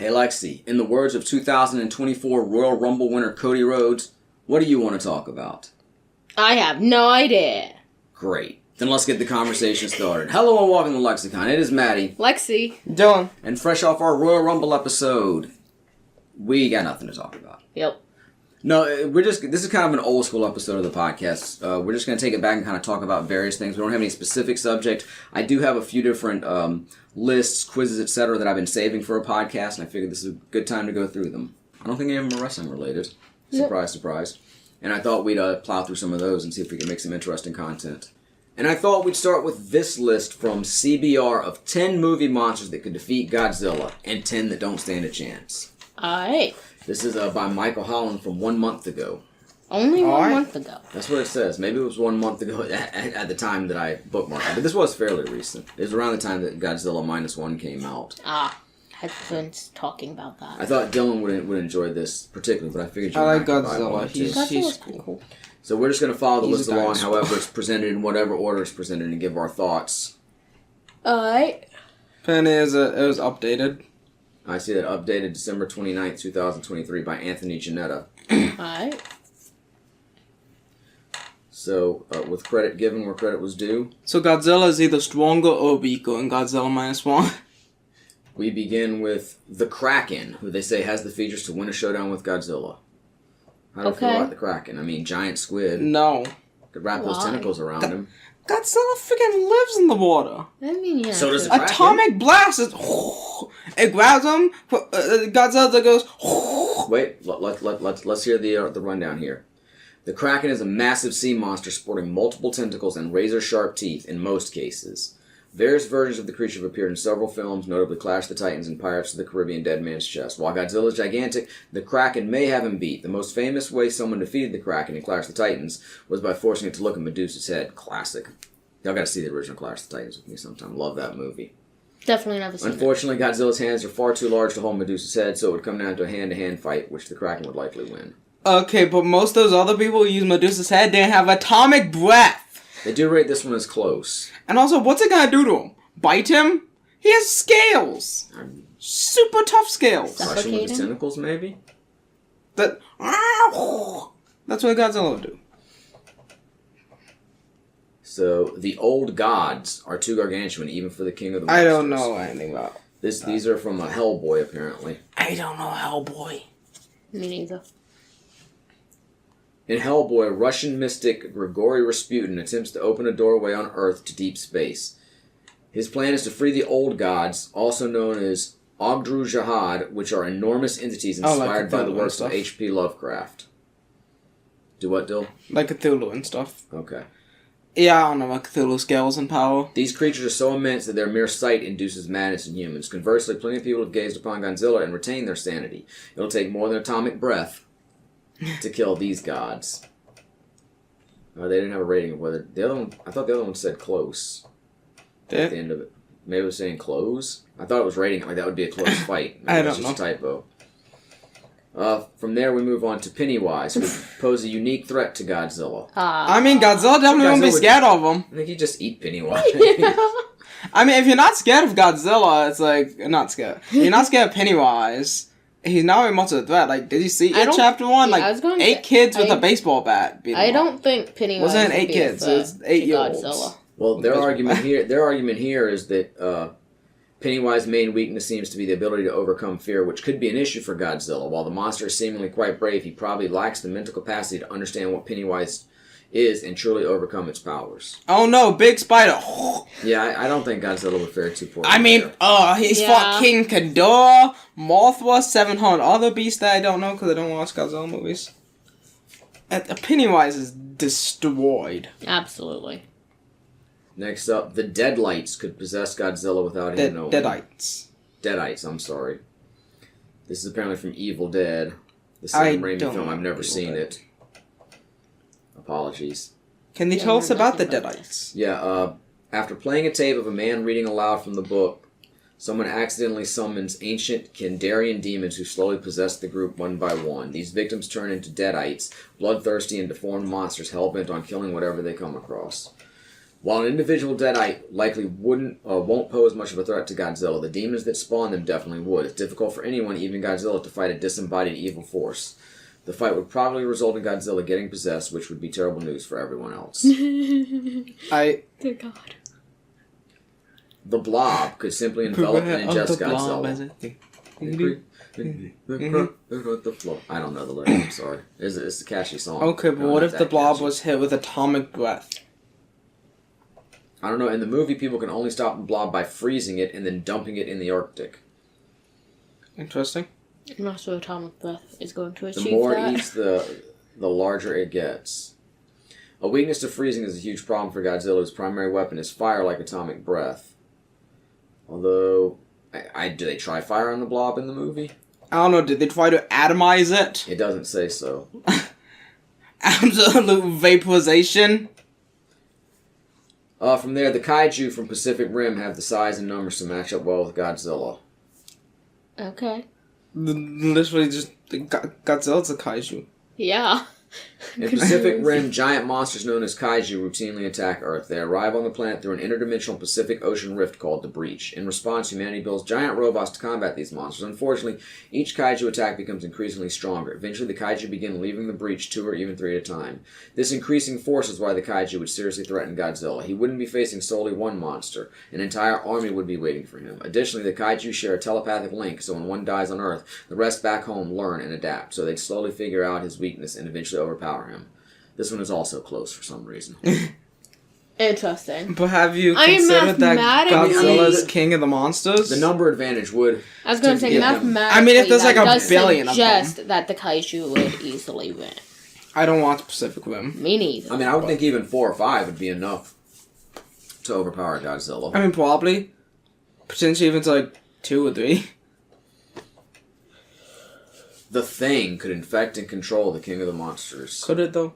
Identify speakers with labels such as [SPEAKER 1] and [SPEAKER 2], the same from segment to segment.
[SPEAKER 1] Hey Lexi, in the words of 2024 Royal Rumble winner Cody Rhodes, what do you want to talk about?
[SPEAKER 2] I have no idea.
[SPEAKER 1] Great. Then let's get the conversation started. Hello and welcome to LexiCon. It is Maddie.
[SPEAKER 2] Lexi.
[SPEAKER 3] Dylan.
[SPEAKER 1] And fresh off our Royal Rumble episode, we got nothing to talk about.
[SPEAKER 2] Yep.
[SPEAKER 1] No, this is kind of an old school episode of the podcast. We're just going to take it back and kind of talk about various things. We don't have any specific subject. I do have a few different lists, quizzes, etc. that I've been saving for a podcast, and I figured this is a good time to go through them. I don't think any of them are wrestling related. Surprise, surprise. And I thought we'd plow through some of those and see if we can make some interesting content. And I thought we'd start with this list from CBR of 10 movie monsters that could defeat Godzilla and 10 that don't stand a chance.
[SPEAKER 2] Alright.
[SPEAKER 1] This is by Michael Holland from 1 month ago.
[SPEAKER 2] Only 1 month ago.
[SPEAKER 1] That's what it says. Maybe it was 1 month ago at the time that I bookmarked it. But this was fairly recent. It was around the time that Godzilla -1 came out.
[SPEAKER 2] Had been talking about that.
[SPEAKER 1] I thought Dylan would enjoy this particularly, but I figured you
[SPEAKER 3] I
[SPEAKER 1] might
[SPEAKER 3] like Godzilla. He's
[SPEAKER 2] cool.
[SPEAKER 1] So we're just going to follow the list along,
[SPEAKER 3] dinosaur.
[SPEAKER 1] however it's presented, in whatever order it's presented, and give our thoughts.
[SPEAKER 2] Alright.
[SPEAKER 3] Pen is it was updated.
[SPEAKER 1] I see that updated December 29th, 2023 by Anthony Janetta.
[SPEAKER 2] Alright.
[SPEAKER 1] So, with credit given where credit was due,
[SPEAKER 3] So Godzilla is either stronger or weaker in Godzilla -1.
[SPEAKER 1] we begin with the Kraken, who they say has the features to win a showdown with Godzilla. How do you feel about the Kraken? I mean, giant squid.
[SPEAKER 3] No.
[SPEAKER 1] Could wrap those tentacles around him.
[SPEAKER 3] Godzilla freaking lives in the water.
[SPEAKER 2] I mean, yeah.
[SPEAKER 1] So does the Kraken.
[SPEAKER 3] Atomic blast is... It grabs him. Godzilla goes...
[SPEAKER 1] Wait, let's hear the rundown here. The Kraken is a massive sea monster sporting multiple tentacles and razor-sharp teeth in most cases. Various versions of the creature have appeared in several films, notably Clash of the Titans and Pirates of the Caribbean Dead Man's Chest. While Godzilla is gigantic, the Kraken may have him beat. The most famous way someone defeated the Kraken in Clash of the Titans was by forcing it to look at Medusa's head. Classic. Y'all gotta see the original Clash of the Titans with me sometime. Love that movie.
[SPEAKER 2] Definitely never seen
[SPEAKER 1] Unfortunately, Godzilla's hands are far too large to hold Medusa's head, so it would come down to a hand-to-hand fight, which the Kraken would likely win.
[SPEAKER 3] Okay, but most of those other people who use Medusa's head didn't have atomic breath.
[SPEAKER 1] They do rate this one as close.
[SPEAKER 3] And also, what's it gonna do to him? Bite him? He has scales. Super tough scales.
[SPEAKER 1] Crush him with his tentacles, maybe?
[SPEAKER 3] That's what Godzilla would do.
[SPEAKER 1] So, the old gods are too gargantuan, even for the king of the monsters.
[SPEAKER 3] I don't know anything about
[SPEAKER 1] These are from Hellboy, apparently.
[SPEAKER 3] I don't know Hellboy.
[SPEAKER 2] Me neither.
[SPEAKER 1] In Hellboy, Russian mystic Grigory Rasputin attempts to open a doorway on Earth to deep space. His plan is to free the old gods, also known as Ogdru Jahad, which are enormous entities inspired by the works of H.P. Lovecraft. Do what, Dill?
[SPEAKER 3] Like Cthulhu and stuff.
[SPEAKER 1] Okay.
[SPEAKER 3] Yeah, I don't know about Cthulhu's scales and power.
[SPEAKER 1] These creatures are so immense that their mere sight induces madness in humans. Conversely, plenty of people have gazed upon Godzilla and retained their sanity. It'll take more than atomic breath to kill these gods. They didn't have a rating of whether... The other one... I thought the other one said close. At the end of it. Maybe it was saying close? I thought it was rating it like that would be a close fight. Maybe
[SPEAKER 3] I don't know.
[SPEAKER 1] It's just a typo. From there, we move on to Pennywise, who pose a unique threat to Godzilla.
[SPEAKER 3] I mean, Godzilla definitely won't be scared of him.
[SPEAKER 1] I think you just eat Pennywise.
[SPEAKER 3] I mean, if you're not scared of Godzilla, it's like... Not scared. If you're not scared of Pennywise... He's not very much of a threat. Like, did you see it Chapter 1?
[SPEAKER 2] Yeah,
[SPEAKER 3] like, 8 kids with a baseball bat.
[SPEAKER 2] I don't think Pennywise
[SPEAKER 3] wasn't 8 kids. It was 8-year-olds.
[SPEAKER 2] Godzilla.
[SPEAKER 1] Well, their argument here is that Pennywise's main weakness seems to be the ability to overcome fear, which could be an issue for Godzilla. While the monster is seemingly quite brave, he probably lacks the mental capacity to understand what Pennywise is and truly overcome its powers.
[SPEAKER 3] Oh no, big spider.
[SPEAKER 1] Yeah, I don't think Godzilla would fare too poorly.
[SPEAKER 3] I mean, he's fought King Ghidorah, Mothra, 700 other beasts that I don't know because I don't watch Godzilla movies. Pennywise is destroyed.
[SPEAKER 2] Absolutely.
[SPEAKER 1] Next up, the Deadlights could possess Godzilla without him knowing. Deadites, I'm sorry. This is apparently from Evil Dead, the Sam Raimi film. I've never seen it. Apologies.
[SPEAKER 3] Can you tell us about the Deadites?
[SPEAKER 1] Yeah, after playing a tape of a man reading aloud from the book, someone accidentally summons ancient Kandarian demons who slowly possess the group one by one. These victims turn into Deadites, bloodthirsty and deformed monsters hell-bent on killing whatever they come across. While an individual deadite likely won't pose much of a threat to Godzilla, the demons that spawn them definitely would. It's difficult for anyone, even Godzilla, to fight a disembodied evil force. The fight would probably result in Godzilla getting possessed, which would be terrible news for everyone else.
[SPEAKER 2] Dear God.
[SPEAKER 1] The Blob could simply envelop and ingest Godzilla. I don't know the lyrics, I'm sorry. It's a catchy song.
[SPEAKER 3] Okay, but what if the Blob was hit with atomic breath?
[SPEAKER 1] I don't know. In the movie, people can only stop the Blob by freezing it and then dumping it in the Arctic.
[SPEAKER 3] Interesting.
[SPEAKER 2] I'm not sure atomic breath is going to achieve
[SPEAKER 1] The more
[SPEAKER 2] that.
[SPEAKER 1] it eats, the larger it gets. A weakness to freezing is a huge problem for Godzilla, whose primary weapon is fire like atomic breath. Although, do they try fire on the Blob in the movie?
[SPEAKER 3] I don't know, did they try to atomize it?
[SPEAKER 1] It doesn't say so.
[SPEAKER 3] Absolute vaporization?
[SPEAKER 1] From there, the kaiju from Pacific Rim have the size and numbers to match up well with Godzilla.
[SPEAKER 2] Okay.
[SPEAKER 3] Literally just, Godzilla's a kaiju.
[SPEAKER 2] Yeah.
[SPEAKER 1] In Pacific Rim, giant monsters known as kaiju routinely attack Earth. They arrive on the planet through an interdimensional Pacific Ocean rift called the Breach. In response, humanity builds giant robots to combat these monsters. Unfortunately, each kaiju attack becomes increasingly stronger. Eventually, the kaiju begin leaving the Breach 2 or even 3 at a time. This increasing force is why the kaiju would seriously threaten Godzilla. He wouldn't be facing solely one monster. An entire army would be waiting for him. Additionally, the kaiju share a telepathic link, so when one dies on Earth, the rest back home learn and adapt. So they'd slowly figure out his weakness and eventually overpower him. This one is also close for some reason.
[SPEAKER 2] Interesting.
[SPEAKER 3] But have you
[SPEAKER 2] I mean,
[SPEAKER 3] considered that
[SPEAKER 2] mathematically-
[SPEAKER 3] Godzilla's king of the monsters?
[SPEAKER 1] The number advantage would...
[SPEAKER 2] I was going to say,
[SPEAKER 1] give them-
[SPEAKER 2] mathematically,
[SPEAKER 3] I mean, if there's
[SPEAKER 2] that
[SPEAKER 3] like a
[SPEAKER 2] does
[SPEAKER 3] billion of them.
[SPEAKER 2] suggest that the kaiju would easily win.
[SPEAKER 3] I don't want Pacific Rim.
[SPEAKER 2] Me neither.
[SPEAKER 1] I mean, I would think even 4 or 5 would be enough to overpower Godzilla.
[SPEAKER 3] I mean, probably. Potentially even to like 2 or 3.
[SPEAKER 1] The Thing could infect and control the king of the monsters.
[SPEAKER 3] Could it though?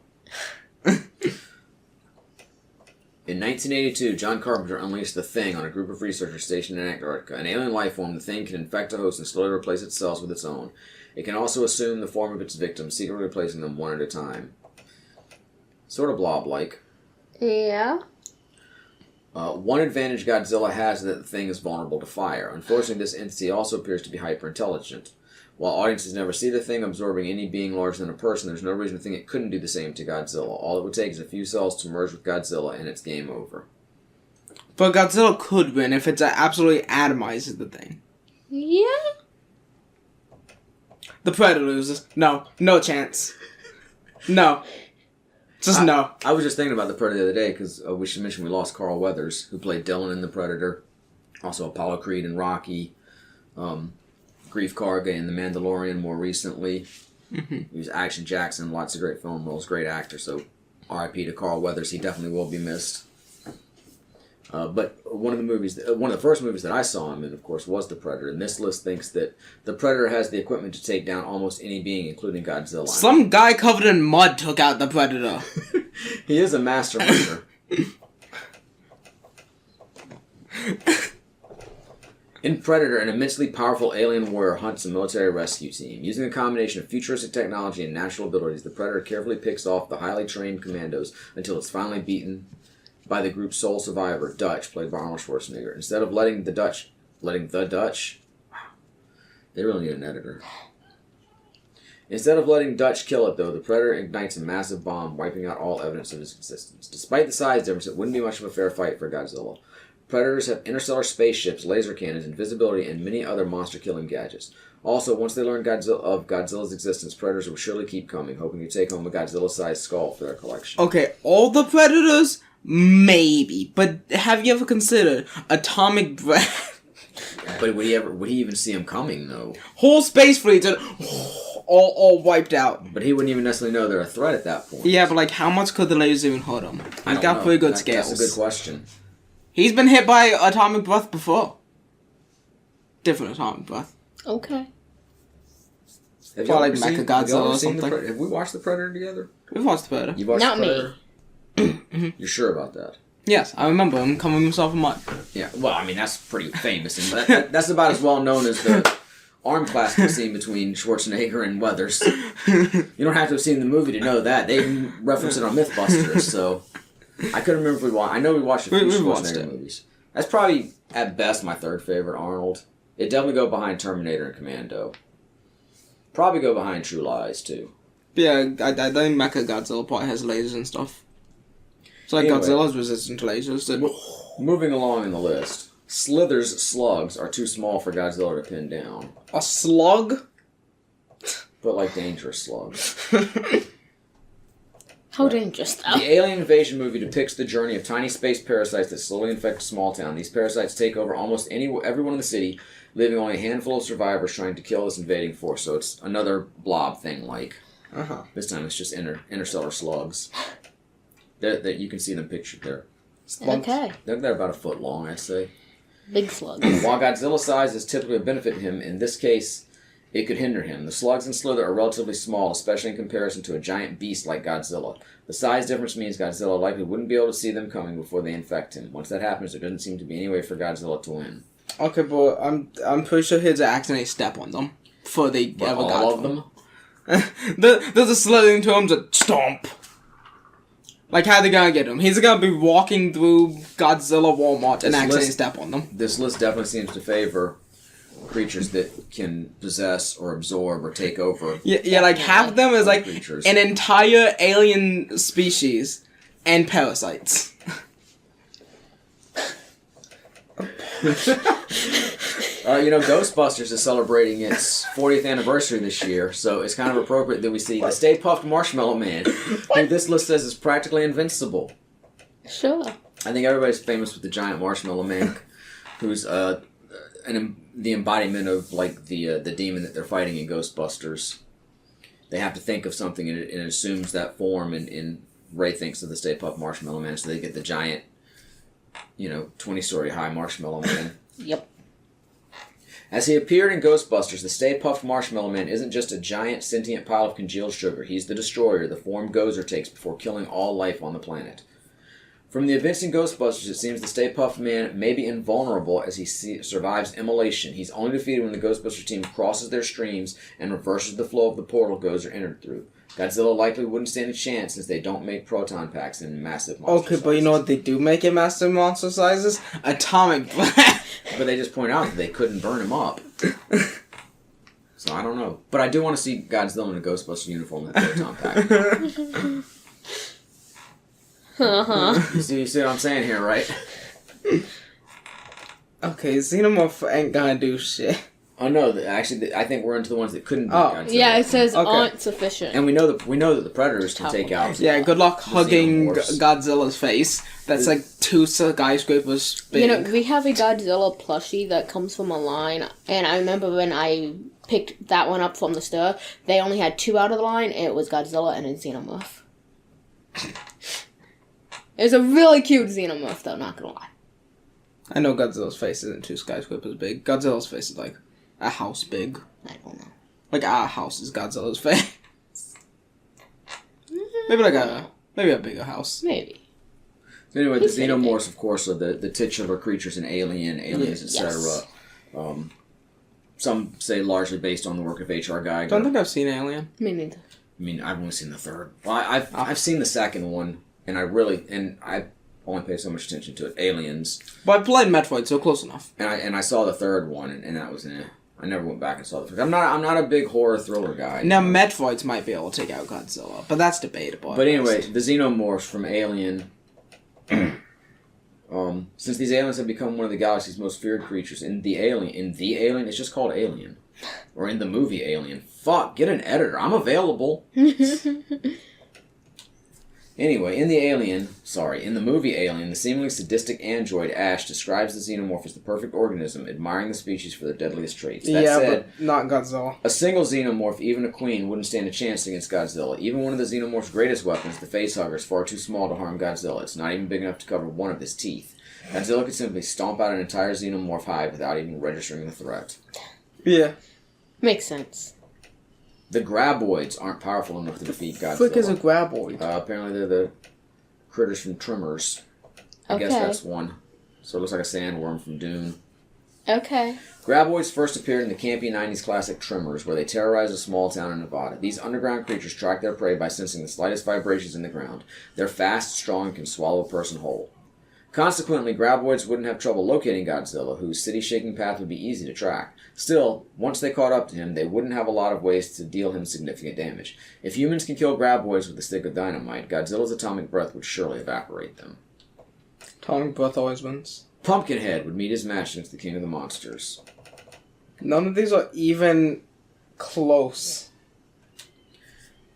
[SPEAKER 1] In 1982, John Carpenter unleashed the Thing on a group of researchers stationed in Antarctica. An alien life form, the Thing can infect a host and slowly replace its cells with its own. It can also assume the form of its victims, secretly replacing them one at a time. Sort of blob-like.
[SPEAKER 2] Yeah.
[SPEAKER 1] One advantage Godzilla has is that the Thing is vulnerable to fire. Unfortunately, this entity also appears to be hyper-intelligent. While audiences never see the Thing absorbing any being larger than a person, there's no reason to think it couldn't do the same to Godzilla. All it would take is a few cells to merge with Godzilla, and it's game over.
[SPEAKER 3] But Godzilla could win if it absolutely atomizes the Thing.
[SPEAKER 2] Yeah.
[SPEAKER 3] The Predator loses. No chance. No. Just no.
[SPEAKER 1] I was just thinking about the Predator the other day, because we should mention we lost Carl Weathers, who played Dylan in The Predator. Also Apollo Creed in Rocky. Grief Karga in The Mandalorian more recently. He was Action Jackson, lots of great film roles, great actor, so R.I.P. to Carl Weathers, he definitely will be missed. But one of the first movies that I saw him in, of course, was The Predator, and this list thinks that The Predator has the equipment to take down almost any being, including Godzilla.
[SPEAKER 3] Some guy covered in mud took out the Predator.
[SPEAKER 1] He is a master hunter. In Predator, an immensely powerful alien warrior hunts a military rescue team. Using a combination of futuristic technology and natural abilities, the Predator carefully picks off the highly trained commandos until it's finally beaten by the group's sole survivor, Dutch, played by Arnold Schwarzenegger. Instead of letting the Dutch, wow, they really need an editor. Instead of letting Dutch kill it, though, the Predator ignites a massive bomb, wiping out all evidence of his existence. Despite the size difference, it wouldn't be much of a fair fight for Godzilla. Predators have interstellar spaceships, laser cannons, invisibility, and many other monster-killing gadgets. Also, once they learn of Godzilla's existence, Predators will surely keep coming, hoping to take home a Godzilla-sized skull for their collection.
[SPEAKER 3] Okay, all the Predators? Maybe. But have you ever considered atomic breath?
[SPEAKER 1] But would he even see him coming, though?
[SPEAKER 3] Whole space fleet are all wiped out.
[SPEAKER 1] But he wouldn't even necessarily know they're a threat at that point.
[SPEAKER 3] Yeah, but like, how much could the laser even hurt him? He's got pretty good scales.
[SPEAKER 1] That's a good question.
[SPEAKER 3] He's been hit by atomic breath before. Different atomic breath.
[SPEAKER 2] Okay.
[SPEAKER 1] Have
[SPEAKER 3] Probably
[SPEAKER 1] y'all
[SPEAKER 3] like
[SPEAKER 1] ever
[SPEAKER 3] Mechagodzilla or
[SPEAKER 1] seen
[SPEAKER 3] something.
[SPEAKER 1] Have we watched The Predator together?
[SPEAKER 3] We've watched the Predator.
[SPEAKER 1] You've watched
[SPEAKER 2] Not
[SPEAKER 1] The Predator?
[SPEAKER 2] me.
[SPEAKER 1] You're sure about that?
[SPEAKER 3] Yes, I remember him coming himself in mud.
[SPEAKER 1] Yeah, well, I mean, that's pretty famous. And that's about as well known as the arm clasping scene between Schwarzenegger and Weathers. You don't have to have seen the movie to know that. They reference it on Mythbusters, so... I couldn't remember if we watched. I know we watched a few
[SPEAKER 3] We watched
[SPEAKER 1] Schwarzenegger
[SPEAKER 3] it.
[SPEAKER 1] movies. That's probably at best my third favorite Arnold. It definitely go behind Terminator and Commando. Probably go behind True Lies too.
[SPEAKER 3] Yeah, I think Mecha Godzilla probably has lasers and stuff. So like
[SPEAKER 1] Anyway.
[SPEAKER 3] Godzilla's resistant to lasers.
[SPEAKER 1] Moving along in the list, Slither's slugs are too small for Godzilla to pin down,
[SPEAKER 3] A slug?
[SPEAKER 1] but like dangerous slugs.
[SPEAKER 2] How dangerous, though.
[SPEAKER 1] The Alien Invasion movie depicts the journey of tiny space parasites that slowly infect a small town. These parasites take over almost everyone in the city, leaving only a handful of survivors trying to kill this invading force. So it's another blob thing, like.
[SPEAKER 3] Uh-huh.
[SPEAKER 1] This time it's just interstellar slugs. That you can see them pictured there.
[SPEAKER 2] Okay.
[SPEAKER 1] They're about a foot long, I'd say.
[SPEAKER 2] Big slug.
[SPEAKER 1] While Godzilla's size is typically a benefit to him, in this case, it could hinder him. The slugs in Slither are relatively small, especially in comparison to a giant beast like Godzilla. The size difference means Godzilla likely wouldn't be able to see them coming before they infect him. Once that happens, there doesn't seem to be any way for Godzilla to win.
[SPEAKER 3] Okay, but I'm pretty sure he'd accidentally step on them before they
[SPEAKER 1] But
[SPEAKER 3] ever
[SPEAKER 1] all
[SPEAKER 3] got
[SPEAKER 1] of
[SPEAKER 3] to
[SPEAKER 1] them?
[SPEAKER 3] There's a slithering to him to stomp. Like, how they gonna get him? He's gonna be walking through Godzilla Walmart and
[SPEAKER 1] This
[SPEAKER 3] accidentally
[SPEAKER 1] list-
[SPEAKER 3] step on them.
[SPEAKER 1] This list definitely seems to favor creatures that can possess or absorb or take over
[SPEAKER 3] Yeah, like half of them is like
[SPEAKER 1] creatures.
[SPEAKER 3] an entire alien species and parasites.
[SPEAKER 1] Ghostbusters is celebrating its 40th anniversary this year, so it's kind of appropriate that we see the Stay Puft Marshmallow Man, who this list says is practically invincible.
[SPEAKER 2] Sure.
[SPEAKER 1] I think everybody's famous with the giant Marshmallow Man, who's the embodiment of like the demon that they're fighting in Ghostbusters. They have to think of something and it assumes that form, and Ray thinks of the Stay Puft Marshmallow Man, so they get the giant, 20-story high Marshmallow Man.
[SPEAKER 2] Yep.
[SPEAKER 1] As he appeared in Ghostbusters, the Stay Puft Marshmallow Man isn't just a giant sentient pile of congealed sugar. He's the destroyer, the form Gozer takes before killing all life on the planet. From the events in Ghostbusters, it seems the Stay Puft Man may be invulnerable as he survives immolation. He's only defeated when the Ghostbusters team crosses their streams and reverses the flow of the portal Gozer entered through. Godzilla likely wouldn't stand a chance since they don't make proton packs in massive monster
[SPEAKER 3] Okay, but you know what they do make in massive monster sizes? Atomic blast.
[SPEAKER 1] But they just point out that they couldn't burn him up. So I don't know. But I do want to see Godzilla in a Ghostbuster uniform with a proton pack. You see what I'm saying here, right?
[SPEAKER 3] Okay, Xenomorph ain't gonna do shit.
[SPEAKER 1] Oh no! Actually, I think we're into the ones that couldn't be
[SPEAKER 3] Oh.
[SPEAKER 1] Godzilla.
[SPEAKER 2] Yeah, it says
[SPEAKER 3] Okay.
[SPEAKER 2] aren't sufficient.
[SPEAKER 1] And we know that the Predators can take out.
[SPEAKER 3] Yeah, good luck hugging
[SPEAKER 1] Xenomorphs.
[SPEAKER 3] Godzilla's face. That's like 2 skyscrapers big.
[SPEAKER 2] We have a Godzilla plushie that comes from a line, and I remember when I picked that one up from the store, they only had 2 out of the line, and it was Godzilla and a Xenomorph. It was a really cute Xenomorph, though, not gonna lie.
[SPEAKER 3] I know Godzilla's face isn't 2 skyscrapers big. Godzilla's face is like a house big.
[SPEAKER 2] I don't know.
[SPEAKER 3] Like our house is Godzilla's face. Maybe a bigger house.
[SPEAKER 2] Maybe.
[SPEAKER 1] So anyway, the
[SPEAKER 2] He's pretty
[SPEAKER 1] Xenomorphs, of course, are the titular creatures in Alien, Aliens, etc.
[SPEAKER 2] Yes.
[SPEAKER 1] Some say largely based on the work of H.R. Geiger.
[SPEAKER 3] I don't think I've seen Alien.
[SPEAKER 2] Me neither.
[SPEAKER 1] I mean, I've only seen the third. Well, I've seen the second one, and I only pay so much attention to it. Aliens,
[SPEAKER 3] But I played Metroid, so close enough.
[SPEAKER 1] and I saw the third one, and that was I never went back and saw the first. I'm not a big horror thriller guy.
[SPEAKER 3] Now, Metroids might be able to take out Godzilla, but that's debatable.
[SPEAKER 1] But anyway, the Xenomorphs from Alien. Since these aliens have become one of the galaxy's most feared creatures, in the Alien, it's just called Alien, or in the movie Alien. Fuck, get an editor. I'm available. Anyway, in the movie Alien, the seemingly sadistic android Ash describes the Xenomorph as the perfect organism, admiring the species for their deadliest traits. That said,
[SPEAKER 3] but not Godzilla.
[SPEAKER 1] a single Xenomorph, even a queen, wouldn't stand a chance against Godzilla. Even one of the Xenomorph's greatest weapons, the Facehugger, is far too small to harm Godzilla. It's not even big enough to cover one of his teeth. Godzilla could simply stomp out an entire Xenomorph hive without even registering the threat.
[SPEAKER 3] Yeah.
[SPEAKER 2] Makes sense.
[SPEAKER 1] The Graboids aren't powerful enough to defeat Godzilla.
[SPEAKER 3] Frick is a graboid.
[SPEAKER 1] Apparently they're the critters from Tremors. I guess
[SPEAKER 2] Okay.
[SPEAKER 1] that's one. So it looks like a sandworm from Dune.
[SPEAKER 2] Okay.
[SPEAKER 1] Graboids first appeared in the campy 90s classic Tremors, where they terrorized a small town in Nevada. These underground creatures track their prey by sensing the slightest vibrations in the ground. They're fast, strong, and can swallow a person whole. Consequently, Graboids wouldn't have trouble locating Godzilla, whose city-shaking path would be easy to track. Still, once they caught up to him, they wouldn't have a lot of ways to deal him significant damage. If humans can kill Graboids with a stick of dynamite, Godzilla's atomic breath would surely evaporate them.
[SPEAKER 3] Atomic breath always wins.
[SPEAKER 1] Pumpkinhead would meet his match against the King of the Monsters.
[SPEAKER 3] None of these are even close.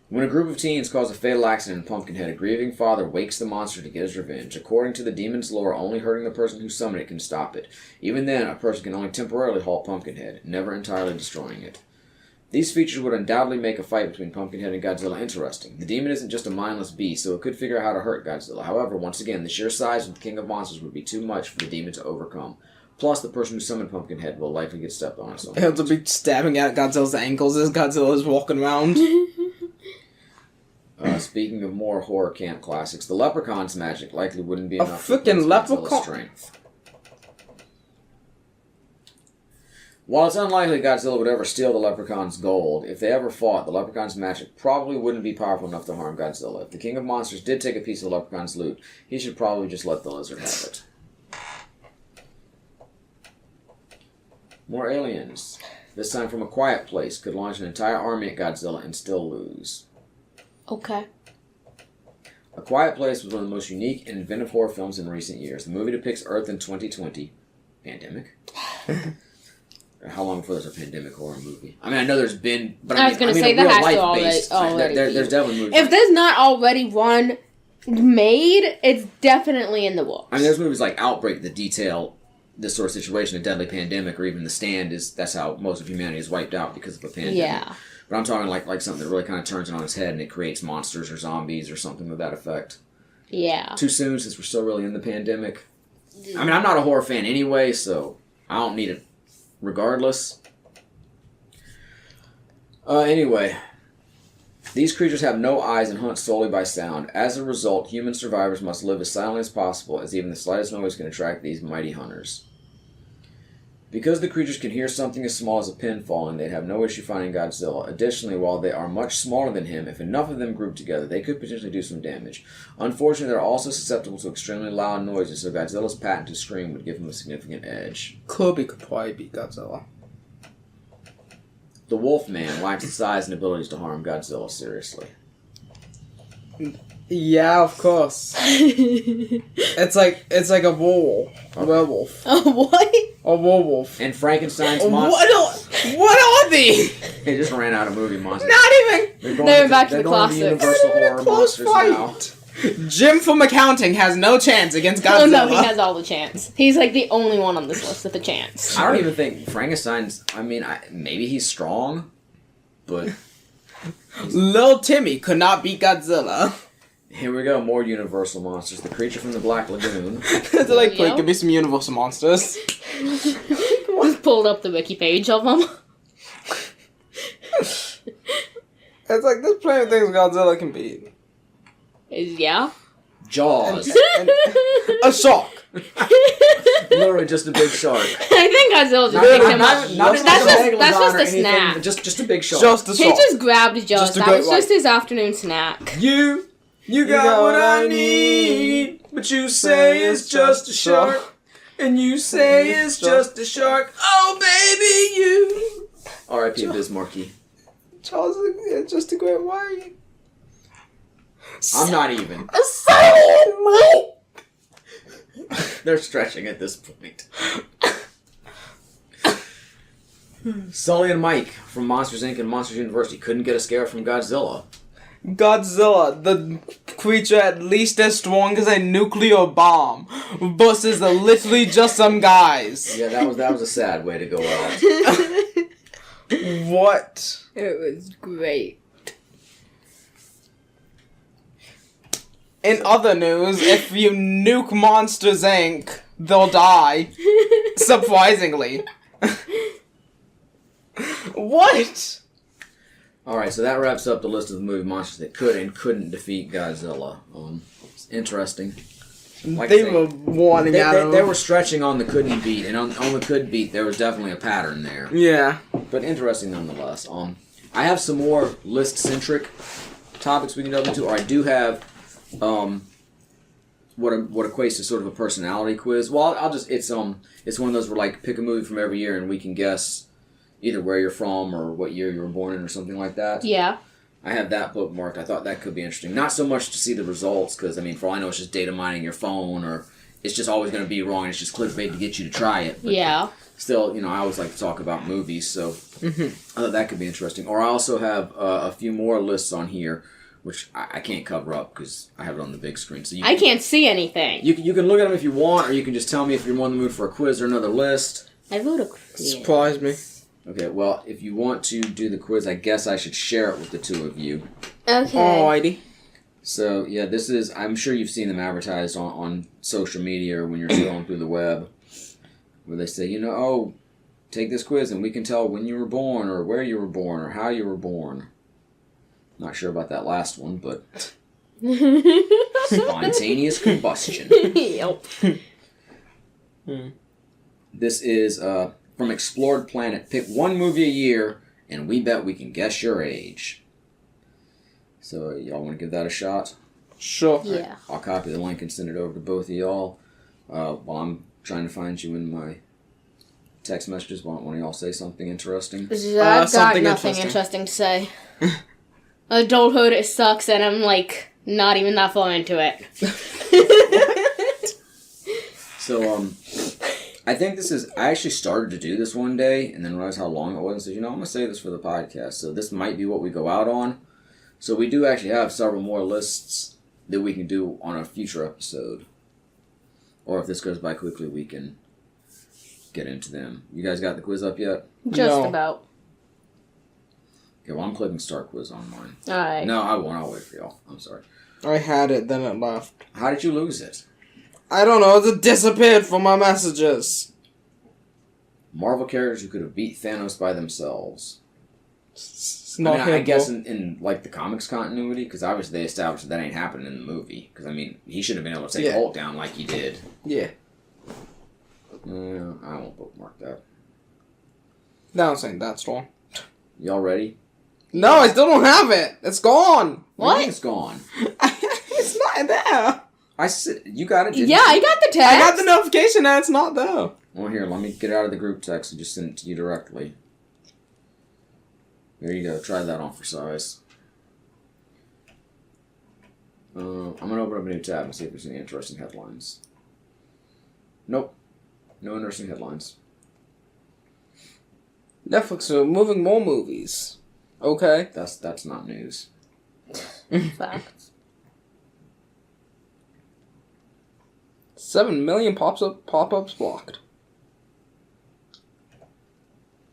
[SPEAKER 1] When a group of teens cause a fatal accident in Pumpkinhead, a grieving father wakes the monster to get his revenge. According to the demon's lore, only hurting the person who summoned it can stop it. Even then, a person can only temporarily halt Pumpkinhead, never entirely destroying it. These features would undoubtedly make a fight between Pumpkinhead and Godzilla interesting. The demon isn't just a mindless beast, so it could figure out how to hurt Godzilla. However, once again, the sheer size of the King of Monsters would be too much for the demon to overcome. Plus, the person who summoned Pumpkinhead will likely get stepped on.
[SPEAKER 3] He'll be stabbing at Godzilla's ankles as Godzilla is walking around.
[SPEAKER 1] Speaking of more horror camp classics, the Leprechaun's magic likely wouldn't be enough
[SPEAKER 3] freaking
[SPEAKER 1] to replace
[SPEAKER 3] leprechaun
[SPEAKER 1] Godzilla's strength. While it's unlikely Godzilla would ever steal the Leprechaun's gold, if they ever fought, the Leprechaun's magic probably wouldn't be powerful enough to harm Godzilla. If the King of Monsters did take a piece of the Leprechaun's loot, he should probably just let the lizard have it. More aliens. This time from a quiet place, could launch an entire army at Godzilla and still lose.
[SPEAKER 2] Okay.
[SPEAKER 1] A Quiet Place was one of the most unique and inventive horror films in recent years. The movie depicts Earth in 2020. Pandemic? How long before there's a pandemic horror movie? I mean, I know there's been, but
[SPEAKER 2] I was going to say that has to already be.
[SPEAKER 1] There's definitely movies.
[SPEAKER 2] If there's not already one made, it's definitely in the works.
[SPEAKER 1] I mean, there's movies like Outbreak that detail this sort of situation, a deadly pandemic, or even The Stand. That's how most of humanity is wiped out because of a pandemic. Yeah. But I'm talking like something that really kind of turns it on its head and it creates monsters or zombies or something to that effect.
[SPEAKER 2] Yeah.
[SPEAKER 1] Too soon since we're still really in the pandemic. I mean, I'm not a horror fan anyway, so I don't need it regardless. Anyway, these creatures have no eyes and hunt solely by sound. As a result, human survivors must live as silently as possible, as even the slightest noise can attract these mighty hunters. Because the creatures can hear something as small as a pin falling, they'd have no issue finding Godzilla. Additionally, while they are much smaller than him, if enough of them group together, they could potentially do some damage. Unfortunately, they're also susceptible to extremely loud noises, so Godzilla's patented scream would give him a significant edge.
[SPEAKER 3] Kirby could probably beat Godzilla.
[SPEAKER 1] The Wolfman lacks the size and abilities to harm Godzilla seriously.
[SPEAKER 3] Yeah, of course. It's like a werewolf. A werewolf.
[SPEAKER 2] A what?
[SPEAKER 3] A werewolf.
[SPEAKER 1] And Frankenstein's monster.
[SPEAKER 3] What are they?
[SPEAKER 1] They just ran out of movie monsters.
[SPEAKER 3] Not even.
[SPEAKER 2] They're back to the classics.
[SPEAKER 1] Universal horror monsters now.
[SPEAKER 3] Jim from accounting has no chance against Godzilla.
[SPEAKER 2] Oh no, he has all the chance. He's like the only one on this list with a chance.
[SPEAKER 1] I don't even think Frankenstein's. I mean, maybe he's strong, but
[SPEAKER 3] Lil Timmy could not beat Godzilla.
[SPEAKER 1] Here we go, more Universal monsters. The creature from the Black Lagoon.
[SPEAKER 3] So like, please, give me some Universal monsters.
[SPEAKER 2] Pulled up the wiki page of them.
[SPEAKER 3] It's like, there's plenty of things Godzilla can beat.
[SPEAKER 2] Yeah?
[SPEAKER 1] Jaws.
[SPEAKER 3] And a shark.
[SPEAKER 1] Literally just a big shark.
[SPEAKER 2] I think Godzilla just picked him up. That's just a snack.
[SPEAKER 1] Just a big shark.
[SPEAKER 3] Just a shark.
[SPEAKER 2] He just grabbed Jaws. That was just his afternoon snack.
[SPEAKER 1] You got what I need, but you say it's just a shark, and you say it's just a shark. Oh, baby, you. R.I.P. Bismarcky.
[SPEAKER 3] Jaws is just a great white.
[SPEAKER 1] I'm not even.
[SPEAKER 3] A silent Mike.
[SPEAKER 1] They're stretching at this point. Sully and Mike from Monsters, Inc. and Monsters University couldn't get a scare from Godzilla.
[SPEAKER 3] Godzilla, the creature at least as strong as a nuclear bomb, versus literally just some guys.
[SPEAKER 1] Yeah, that was a sad way to go out.
[SPEAKER 3] What?
[SPEAKER 2] It was great.
[SPEAKER 3] In other news, if you nuke Monsters, Inc., they'll die. Surprisingly. What?
[SPEAKER 1] Alright, so that wraps up the list of the movie monsters that could and couldn't defeat Godzilla. It's interesting. Like
[SPEAKER 3] they were wanting out of
[SPEAKER 1] they were stretching on the couldn't beat, and on the could beat, there was definitely a pattern there.
[SPEAKER 3] Yeah.
[SPEAKER 1] But interesting nonetheless. I have some more list-centric topics we can delve into, or I do have what equates to sort of a personality quiz. Well, I'll just it's one of those where like pick a movie from every year and we can guess either where you're from or what year you were born in or something like that.
[SPEAKER 2] Yeah.
[SPEAKER 1] I have that bookmarked. I thought that could be interesting. Not so much to see the results, because, I mean, for all I know, it's just data mining your phone, or it's just always going to be wrong. It's just clickbait to get you to try it. But
[SPEAKER 2] yeah.
[SPEAKER 1] Still, I always like to talk about movies, so I thought that could be interesting. Or I also have a few more lists on here, which I can't cover up because I have it on the big screen. So
[SPEAKER 2] I can't see anything.
[SPEAKER 1] You can look at them if you want, or you can just tell me if you're more in the mood for a quiz or another list.
[SPEAKER 2] I vote a quiz.
[SPEAKER 3] Surprise me.
[SPEAKER 1] Okay, well, if you want to do the quiz, I guess I should share it with the two of you.
[SPEAKER 2] Okay.
[SPEAKER 3] Alrighty.
[SPEAKER 1] So, yeah, this is... I'm sure you've seen them advertised on social media or when you're scrolling through the web, where they say, take this quiz and we can tell when you were born or where you were born or how you were born. Not sure about that last one, but... Spontaneous combustion.
[SPEAKER 2] Yep.
[SPEAKER 1] This is... from Explored Planet. Pick one movie a year, and we bet we can guess your age. So, y'all want to give that a shot?
[SPEAKER 3] Sure.
[SPEAKER 2] Yeah.
[SPEAKER 1] Right. I'll copy the link and send it over to both of y'all. While I'm trying to find you in my text messages, why don't one of y'all say something interesting?
[SPEAKER 2] I've got
[SPEAKER 3] something
[SPEAKER 2] nothing interesting to say. Adulthood, it sucks, and I'm, not even that far into it.
[SPEAKER 1] So, I think I actually started to do this one day and then realized how long it was and said, I'm going to save this for the podcast. So this might be what we go out on. So we do actually have several more lists that we can do on a future episode. Or if this goes by quickly, we can get into them. You guys got the quiz up yet?
[SPEAKER 2] Just about.
[SPEAKER 1] Okay, well, I'm clicking start quiz on mine.
[SPEAKER 2] Alright.
[SPEAKER 1] No, I won't. I'll wait for y'all. I'm sorry.
[SPEAKER 3] I had it, then it left.
[SPEAKER 1] How did you lose it?
[SPEAKER 3] I don't know, it disappeared from my messages.
[SPEAKER 1] Marvel characters who could have beat Thanos by themselves.
[SPEAKER 3] It's not
[SPEAKER 1] I guess in the comics continuity, because obviously they established that ain't happening in the movie. Because, he should have been able to take Hulk down like he did.
[SPEAKER 3] Yeah.
[SPEAKER 1] I won't bookmark that.
[SPEAKER 3] No, I'm saying that's wrong.
[SPEAKER 1] Y'all ready?
[SPEAKER 3] No, I still don't have it. It's gone.
[SPEAKER 1] What? It's gone.
[SPEAKER 3] It's not there.
[SPEAKER 1] You got it, didn't
[SPEAKER 2] Yeah,
[SPEAKER 1] you?
[SPEAKER 2] I got the text.
[SPEAKER 3] I got the notification and it's not there.
[SPEAKER 1] Well, here, let me get out of the group text and just send it to you directly. There you go. Try that on for size. I'm going to open up a new tab and see if there's any interesting headlines. Nope. No interesting headlines.
[SPEAKER 3] Netflix are moving more movies. Okay.
[SPEAKER 1] That's not news.
[SPEAKER 2] Facts.
[SPEAKER 3] 7 million pop-ups blocked.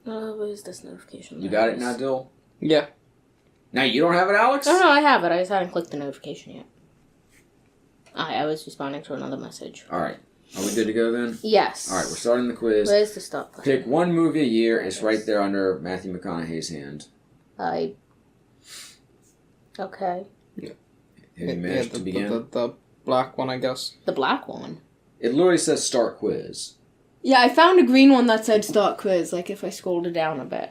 [SPEAKER 2] Where's this notification?
[SPEAKER 1] You got it now, Dill?
[SPEAKER 3] Yeah.
[SPEAKER 1] Now you don't have it, Alex?
[SPEAKER 2] Oh, no, I have it. I just hadn't clicked the notification yet. I was responding to another message.
[SPEAKER 1] Alright. Are we good to go then?
[SPEAKER 2] Yes.
[SPEAKER 1] Alright, we're starting the quiz.
[SPEAKER 2] Where's the stop button?
[SPEAKER 1] Pick one movie a year. It's right there under Matthew McConaughey's hand.
[SPEAKER 2] Okay.
[SPEAKER 1] Have you managed to begin?
[SPEAKER 3] The black one, I guess.
[SPEAKER 2] The black one.
[SPEAKER 1] It literally says start quiz.
[SPEAKER 2] Yeah, I found a green one that said start quiz, if I scrolled it down a bit.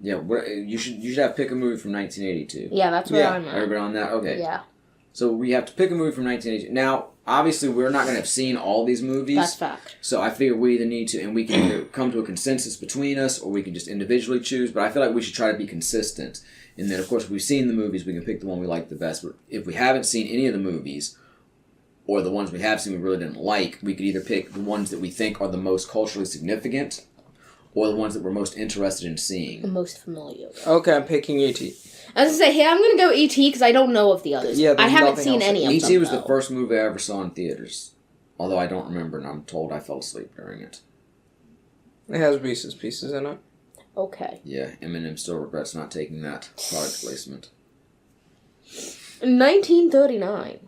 [SPEAKER 1] Yeah, you should have pick a movie from 1982.
[SPEAKER 2] Yeah, that's where I'm at.
[SPEAKER 1] Everybody on that? Okay.
[SPEAKER 2] Yeah.
[SPEAKER 1] So we have to pick a movie from 1982. Now, obviously, we're not going to have seen all these movies.
[SPEAKER 2] That's fact.
[SPEAKER 1] So I figure we either need to, and we can either come to a consensus between us, or we can just individually choose. But I feel like we should try to be consistent. And then, of course, if we've seen the movies, we can pick the one we like the best. But if we haven't seen any of the movies, or the ones we have seen we really didn't like, we could either pick the ones that we think are the most culturally significant, or the ones that we're most interested in seeing.
[SPEAKER 2] The most familiar with.
[SPEAKER 3] Okay, I'm picking E.T.
[SPEAKER 2] I was going to say, hey, I'm going to go E.T. because I don't know of the others.
[SPEAKER 3] Yeah,
[SPEAKER 2] I haven't
[SPEAKER 3] nothing
[SPEAKER 2] seen
[SPEAKER 3] else.
[SPEAKER 2] any of them.
[SPEAKER 1] E.T. was the first movie I ever saw in theaters. Although I don't remember, and I'm told I fell asleep during it.
[SPEAKER 3] It has Reese's Pieces in it.
[SPEAKER 2] Okay.
[SPEAKER 1] Yeah, Eminem still regrets not taking that product placement.
[SPEAKER 2] 1939.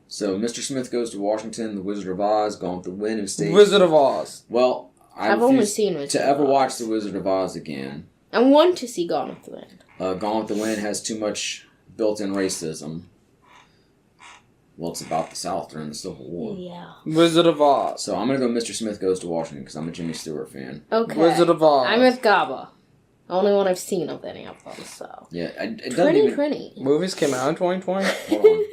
[SPEAKER 1] So, Mr. Smith Goes to Washington, The Wizard of Oz, Gone with the Wind, and Stage.
[SPEAKER 3] Wizard of Oz.
[SPEAKER 1] Well,
[SPEAKER 2] I've only seen Wizard
[SPEAKER 1] to
[SPEAKER 2] of
[SPEAKER 1] ever
[SPEAKER 2] Oz.
[SPEAKER 1] watch The Wizard of Oz again.
[SPEAKER 2] I want to see Gone with the Wind.
[SPEAKER 1] Gone with the Wind has too much built-in racism. Well, it's about the South during the Civil War.
[SPEAKER 2] Yeah.
[SPEAKER 3] Wizard of Oz.
[SPEAKER 1] So I'm going to go Mr. Smith Goes to Washington because I'm a Jimmy Stewart fan.
[SPEAKER 2] Okay.
[SPEAKER 3] Wizard of Oz.
[SPEAKER 2] I'm with Gaba. Only one I've seen of any of them, so.
[SPEAKER 1] Yeah, it doesn't even...
[SPEAKER 2] Pretty.
[SPEAKER 3] Movies came out in 2020.
[SPEAKER 1] Hold on.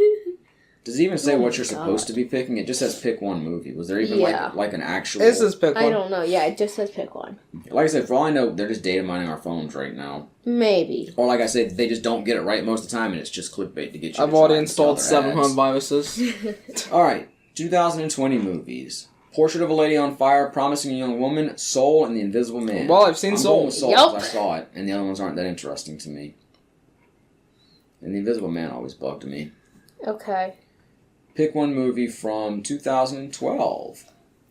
[SPEAKER 1] Does it even say what you're
[SPEAKER 2] God.
[SPEAKER 1] supposed to be picking? It just says pick one movie. Was there even like an actual...
[SPEAKER 3] It says pick one.
[SPEAKER 2] I don't know. Yeah, it just says pick one.
[SPEAKER 1] Like I said, for all I know, they're just data mining our phones right now.
[SPEAKER 2] Maybe.
[SPEAKER 1] Or like I said, they just don't get it right most of the time, and it's just clickbait to get you.
[SPEAKER 3] I've
[SPEAKER 1] to
[SPEAKER 3] already
[SPEAKER 1] try and
[SPEAKER 3] installed
[SPEAKER 1] sell their
[SPEAKER 3] 700
[SPEAKER 1] ads.
[SPEAKER 3] viruses.
[SPEAKER 1] All right, 2020 movies: Portrait of a Lady on Fire, Promising Young Woman, Soul, and The Invisible Man.
[SPEAKER 3] Well, I've seen
[SPEAKER 1] I'm
[SPEAKER 3] Soul.
[SPEAKER 1] going with Soul
[SPEAKER 2] Yep.
[SPEAKER 1] because I saw it, and the other ones aren't that interesting to me. And The Invisible Man always bugged me.
[SPEAKER 2] Okay.
[SPEAKER 1] Pick one movie from 2012.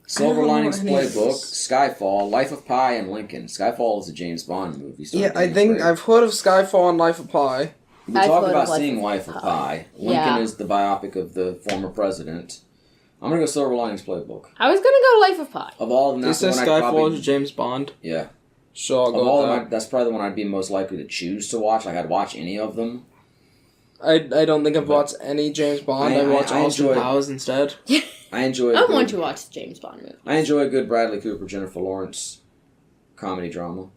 [SPEAKER 1] Silver
[SPEAKER 3] don't know
[SPEAKER 1] Linings
[SPEAKER 3] any of
[SPEAKER 1] Playbook,
[SPEAKER 3] this.
[SPEAKER 1] Skyfall, Life of Pi, and Lincoln. Skyfall is a James Bond movie. starring
[SPEAKER 3] Yeah, I
[SPEAKER 1] Daniel
[SPEAKER 3] think
[SPEAKER 1] Craig.
[SPEAKER 3] I've heard of Skyfall and Life of Pi.
[SPEAKER 1] We
[SPEAKER 2] I've
[SPEAKER 1] talked
[SPEAKER 2] heard
[SPEAKER 1] about
[SPEAKER 2] of Life
[SPEAKER 1] seeing
[SPEAKER 2] of
[SPEAKER 1] Life of
[SPEAKER 2] Pi.
[SPEAKER 1] Pi. Lincoln
[SPEAKER 2] Yeah.
[SPEAKER 1] is the biopic of the former president. I'm gonna go Silver Linings Playbook.
[SPEAKER 2] I was gonna go Life of Pi.
[SPEAKER 1] Of all of them,
[SPEAKER 3] This
[SPEAKER 1] that's
[SPEAKER 3] says
[SPEAKER 1] the one I'd
[SPEAKER 3] Skyfall
[SPEAKER 1] probably...
[SPEAKER 3] is James Bond.
[SPEAKER 1] Yeah.
[SPEAKER 3] Sure, I'll
[SPEAKER 1] Of
[SPEAKER 3] go
[SPEAKER 1] all
[SPEAKER 3] with
[SPEAKER 1] of
[SPEAKER 3] that.
[SPEAKER 1] them, that's probably the one I'd be most likely to choose to watch. Like, I'd watch any of them.
[SPEAKER 3] I don't think I've watched any James Bond. I watched Austin
[SPEAKER 1] enjoy-
[SPEAKER 3] Powers instead.
[SPEAKER 1] I enjoy...
[SPEAKER 2] I want to watch the James Bond movie.
[SPEAKER 1] I enjoy a good Bradley Cooper, Jennifer Lawrence comedy drama.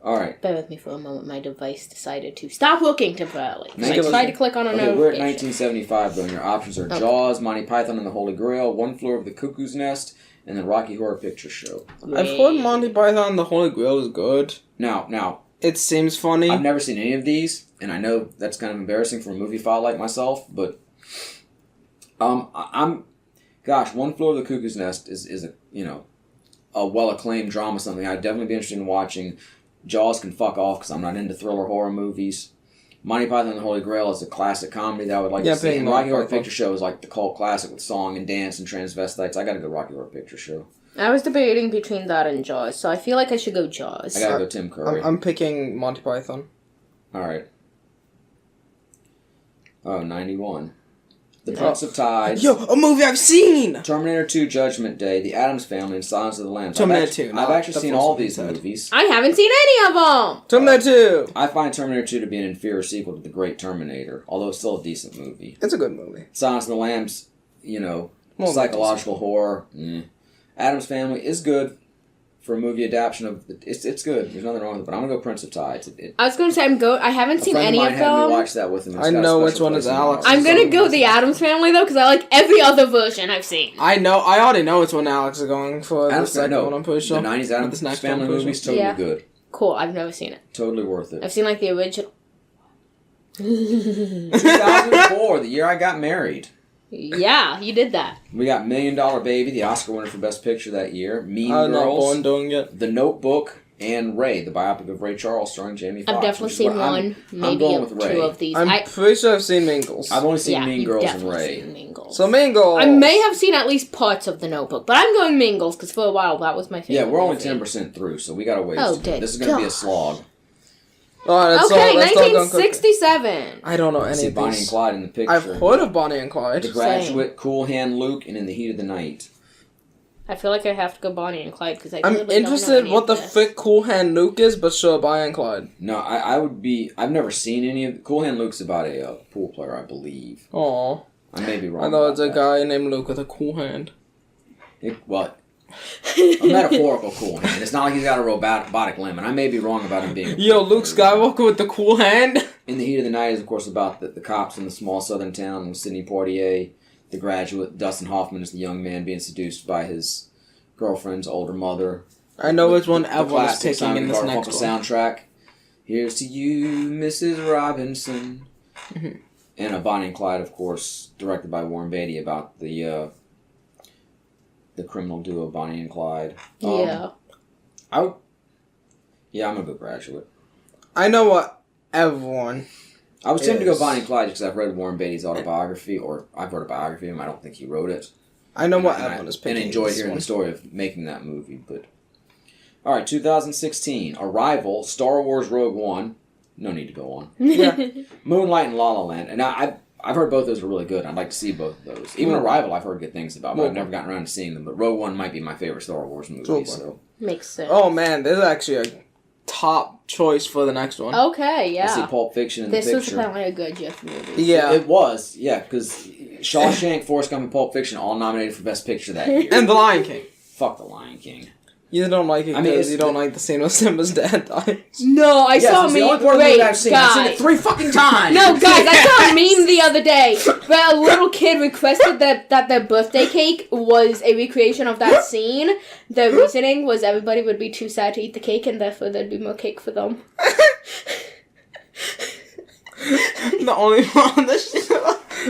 [SPEAKER 1] All right.
[SPEAKER 2] Bear with me for a moment. My device decided to stop looking temporarily. So I
[SPEAKER 1] 19
[SPEAKER 2] tried to click on a
[SPEAKER 1] Okay, we're at
[SPEAKER 2] notification.
[SPEAKER 1] 1975, though, and your options are
[SPEAKER 2] Okay.
[SPEAKER 1] Jaws, Monty Python and the Holy Grail, One Floor of the Cuckoo's Nest, and the Rocky Horror Picture Show.
[SPEAKER 3] I've heard Monty Python and the Holy Grail is good.
[SPEAKER 1] Now,
[SPEAKER 3] It seems funny.
[SPEAKER 1] I've never seen any of these, and I know that's kind of embarrassing for a movie file like myself, but One Floor of the Cuckoo's Nest is a well-acclaimed drama, something I'd definitely be interested in watching. Jaws can fuck off because I'm not into thriller horror movies. Monty Python and the Holy Grail is a classic comedy that I would like to see. And Rocky Horror Picture Show is like the cult classic with song and dance and transvestites. I gotta go Rocky Horror Picture Show.
[SPEAKER 2] I was debating between that and Jaws, so I feel like I should go Jaws.
[SPEAKER 1] I gotta go Tim Curry.
[SPEAKER 3] I'm picking Monty Python.
[SPEAKER 1] Alright. Oh, 91. The Prince of Tides.
[SPEAKER 3] Yo, a movie I've seen!
[SPEAKER 1] Terminator 2 Judgment Day, The Addams Family, and Silence of the Lambs.
[SPEAKER 3] Terminator 2,
[SPEAKER 1] I've
[SPEAKER 3] not
[SPEAKER 1] actually
[SPEAKER 3] the
[SPEAKER 1] seen
[SPEAKER 3] first
[SPEAKER 1] all
[SPEAKER 3] one
[SPEAKER 1] these
[SPEAKER 3] you said.
[SPEAKER 1] movies.
[SPEAKER 2] I haven't seen any of them!
[SPEAKER 3] Terminator 2!
[SPEAKER 1] I find Terminator 2 to be an inferior sequel to The Great Terminator, although it's still a decent movie.
[SPEAKER 3] It's a good movie.
[SPEAKER 1] Silence of the Lambs,
[SPEAKER 3] Well,
[SPEAKER 1] psychological horror. Addams Family is good for a movie adaptation of... It's good. There's nothing wrong with it, but I'm going to go Prince of Tides.
[SPEAKER 2] I was gonna say I haven't seen any
[SPEAKER 1] A
[SPEAKER 2] of
[SPEAKER 1] friend of mine had me
[SPEAKER 2] them.
[SPEAKER 1] watch that with him. It's
[SPEAKER 3] I
[SPEAKER 1] got a
[SPEAKER 3] know which
[SPEAKER 1] special
[SPEAKER 3] one
[SPEAKER 1] place
[SPEAKER 3] is
[SPEAKER 1] in my
[SPEAKER 3] Alex.
[SPEAKER 1] heart.
[SPEAKER 2] I'm gonna go the Addams Family though, because I like every other version I've seen.
[SPEAKER 3] I already know which one Alex is going for. The
[SPEAKER 1] Addams
[SPEAKER 3] second
[SPEAKER 1] Family,
[SPEAKER 3] one, I'm pretty sure.
[SPEAKER 1] The 90s
[SPEAKER 3] This
[SPEAKER 1] Addams
[SPEAKER 3] next
[SPEAKER 1] Family
[SPEAKER 3] one, I'm pretty
[SPEAKER 1] movies,
[SPEAKER 3] sure.
[SPEAKER 1] totally
[SPEAKER 2] Yeah.
[SPEAKER 1] good.
[SPEAKER 2] Cool, I've never seen it.
[SPEAKER 1] Totally worth it.
[SPEAKER 2] I've seen like the original.
[SPEAKER 1] 2004, the year I got married.
[SPEAKER 2] Yeah, you did that.
[SPEAKER 1] We got $1 Million Baby, the Oscar winner for Best Picture that year. Mean
[SPEAKER 3] I'm not
[SPEAKER 1] Girls,
[SPEAKER 3] born doing it.
[SPEAKER 1] The Notebook, and Ray, the biopic of Ray Charles starring Jamie Foxx.
[SPEAKER 2] I've definitely
[SPEAKER 1] which is
[SPEAKER 2] seen
[SPEAKER 1] what
[SPEAKER 2] one,
[SPEAKER 1] I'm
[SPEAKER 2] maybe
[SPEAKER 1] going
[SPEAKER 2] up
[SPEAKER 1] with Ray.
[SPEAKER 2] two of these.
[SPEAKER 3] I'm pretty sure I've seen Mean Girls.
[SPEAKER 1] I've only seen
[SPEAKER 2] yeah,
[SPEAKER 1] Mean
[SPEAKER 2] you've
[SPEAKER 1] Girls and
[SPEAKER 2] definitely
[SPEAKER 1] Ray.
[SPEAKER 2] seen Mean Girls.
[SPEAKER 3] So Mean Girls.
[SPEAKER 2] I may have seen at least parts of The Notebook, but I'm going Mean Girls because for a while that was my favorite.
[SPEAKER 1] Yeah, we're only
[SPEAKER 2] movie.
[SPEAKER 1] 10% through, so we got to wait.
[SPEAKER 2] Oh, dear
[SPEAKER 1] This is going to be a
[SPEAKER 2] God.
[SPEAKER 1] slog.
[SPEAKER 3] Alright, let's
[SPEAKER 2] Okay,
[SPEAKER 3] let's talk on quick.
[SPEAKER 2] 1967.
[SPEAKER 3] I don't know
[SPEAKER 1] I
[SPEAKER 3] any
[SPEAKER 1] see
[SPEAKER 3] of
[SPEAKER 1] Bonnie and
[SPEAKER 3] these.
[SPEAKER 1] Clyde in the picture.
[SPEAKER 3] I've heard of Bonnie and Clyde.
[SPEAKER 1] The Graduate, Cool Hand Luke, and In the Heat of the Night.
[SPEAKER 2] I feel like I have to go Bonnie and Clyde because
[SPEAKER 3] I'm
[SPEAKER 2] really
[SPEAKER 3] interested
[SPEAKER 2] don't know any
[SPEAKER 3] what
[SPEAKER 2] of
[SPEAKER 3] the
[SPEAKER 2] this.
[SPEAKER 3] frick Cool Hand Luke is, but sure, Bonnie and Clyde.
[SPEAKER 1] No, I would be... I've never seen any of... Cool Hand Luke's about a pool player, I believe.
[SPEAKER 3] Aw.
[SPEAKER 1] I may be wrong.
[SPEAKER 3] I thought it was a
[SPEAKER 1] about that.
[SPEAKER 3] guy named Luke with a cool hand.
[SPEAKER 1] What? A metaphorical cool hand. It's not like he's got a robotic limb, and I may be wrong about him being...
[SPEAKER 3] Yo, Luke Skywalker with the cool hand?
[SPEAKER 1] In the Heat of the Night is, of course, about the cops in the small southern town with Sidney Poitier, The Graduate. Dustin Hoffman is the young man being seduced by his girlfriend's older mother.
[SPEAKER 3] I know which one
[SPEAKER 1] The
[SPEAKER 3] everyone is
[SPEAKER 1] classic
[SPEAKER 3] picking
[SPEAKER 1] Simon
[SPEAKER 3] in this
[SPEAKER 1] Garfunkel
[SPEAKER 3] next one.
[SPEAKER 1] soundtrack. Here's to you, Mrs. Robinson.
[SPEAKER 3] Mhm.
[SPEAKER 1] And a Bonnie and Clyde, of course, directed by Warren Beatty, about the criminal duo Bonnie and Clyde.
[SPEAKER 2] Yeah.
[SPEAKER 1] I'm gonna go Graduate.
[SPEAKER 3] I know what everyone...
[SPEAKER 1] I was tempted to go
[SPEAKER 3] Yes.
[SPEAKER 1] Bonnie and Clyde because I've read Warren Beatty's autobiography, or I've read a biography of him. I don't think he wrote it.
[SPEAKER 3] I know what
[SPEAKER 1] And
[SPEAKER 3] everyone is picking.
[SPEAKER 1] And enjoyed
[SPEAKER 3] this
[SPEAKER 1] hearing
[SPEAKER 3] one.
[SPEAKER 1] the story of making that movie. But all right, 2016, Arrival, Star Wars Rogue One. No need to go on.
[SPEAKER 3] Yeah.
[SPEAKER 1] Moonlight and La La Land. And I've heard both those are really good. I'd like to see both of those. Even Arrival, I've heard good things about, but I've never gotten around to seeing them. But Rogue One might be my favorite Star Wars movie.
[SPEAKER 3] Rogue One.
[SPEAKER 1] So
[SPEAKER 2] Makes sense.
[SPEAKER 3] Oh man, there's actually a top choice for the next one.
[SPEAKER 2] Okay,
[SPEAKER 1] I see
[SPEAKER 2] yeah.
[SPEAKER 1] Pulp Fiction in
[SPEAKER 2] This
[SPEAKER 1] the
[SPEAKER 2] was
[SPEAKER 1] picture.
[SPEAKER 2] apparently a good Jeff movie.
[SPEAKER 3] Yeah.
[SPEAKER 1] It was, yeah, because Shawshank, Forrest Gump, and Pulp Fiction all nominated for Best Picture that year.
[SPEAKER 3] And The Lion King.
[SPEAKER 1] Fuck The Lion King.
[SPEAKER 3] You don't like it
[SPEAKER 1] I mean,
[SPEAKER 3] because
[SPEAKER 1] it's
[SPEAKER 3] you don't like the scene where Simba's dad dies.
[SPEAKER 2] No, I saw a
[SPEAKER 1] it's the
[SPEAKER 2] meme.
[SPEAKER 1] only part of the movie I've seen. I've seen it
[SPEAKER 2] Guys.
[SPEAKER 1] 3 fucking times.
[SPEAKER 2] No, guys, I saw a meme the other day where a little kid requested that their birthday cake was a recreation of that scene. The reasoning was everybody would be too sad to eat the cake and therefore there'd be more cake for them.
[SPEAKER 3] The only one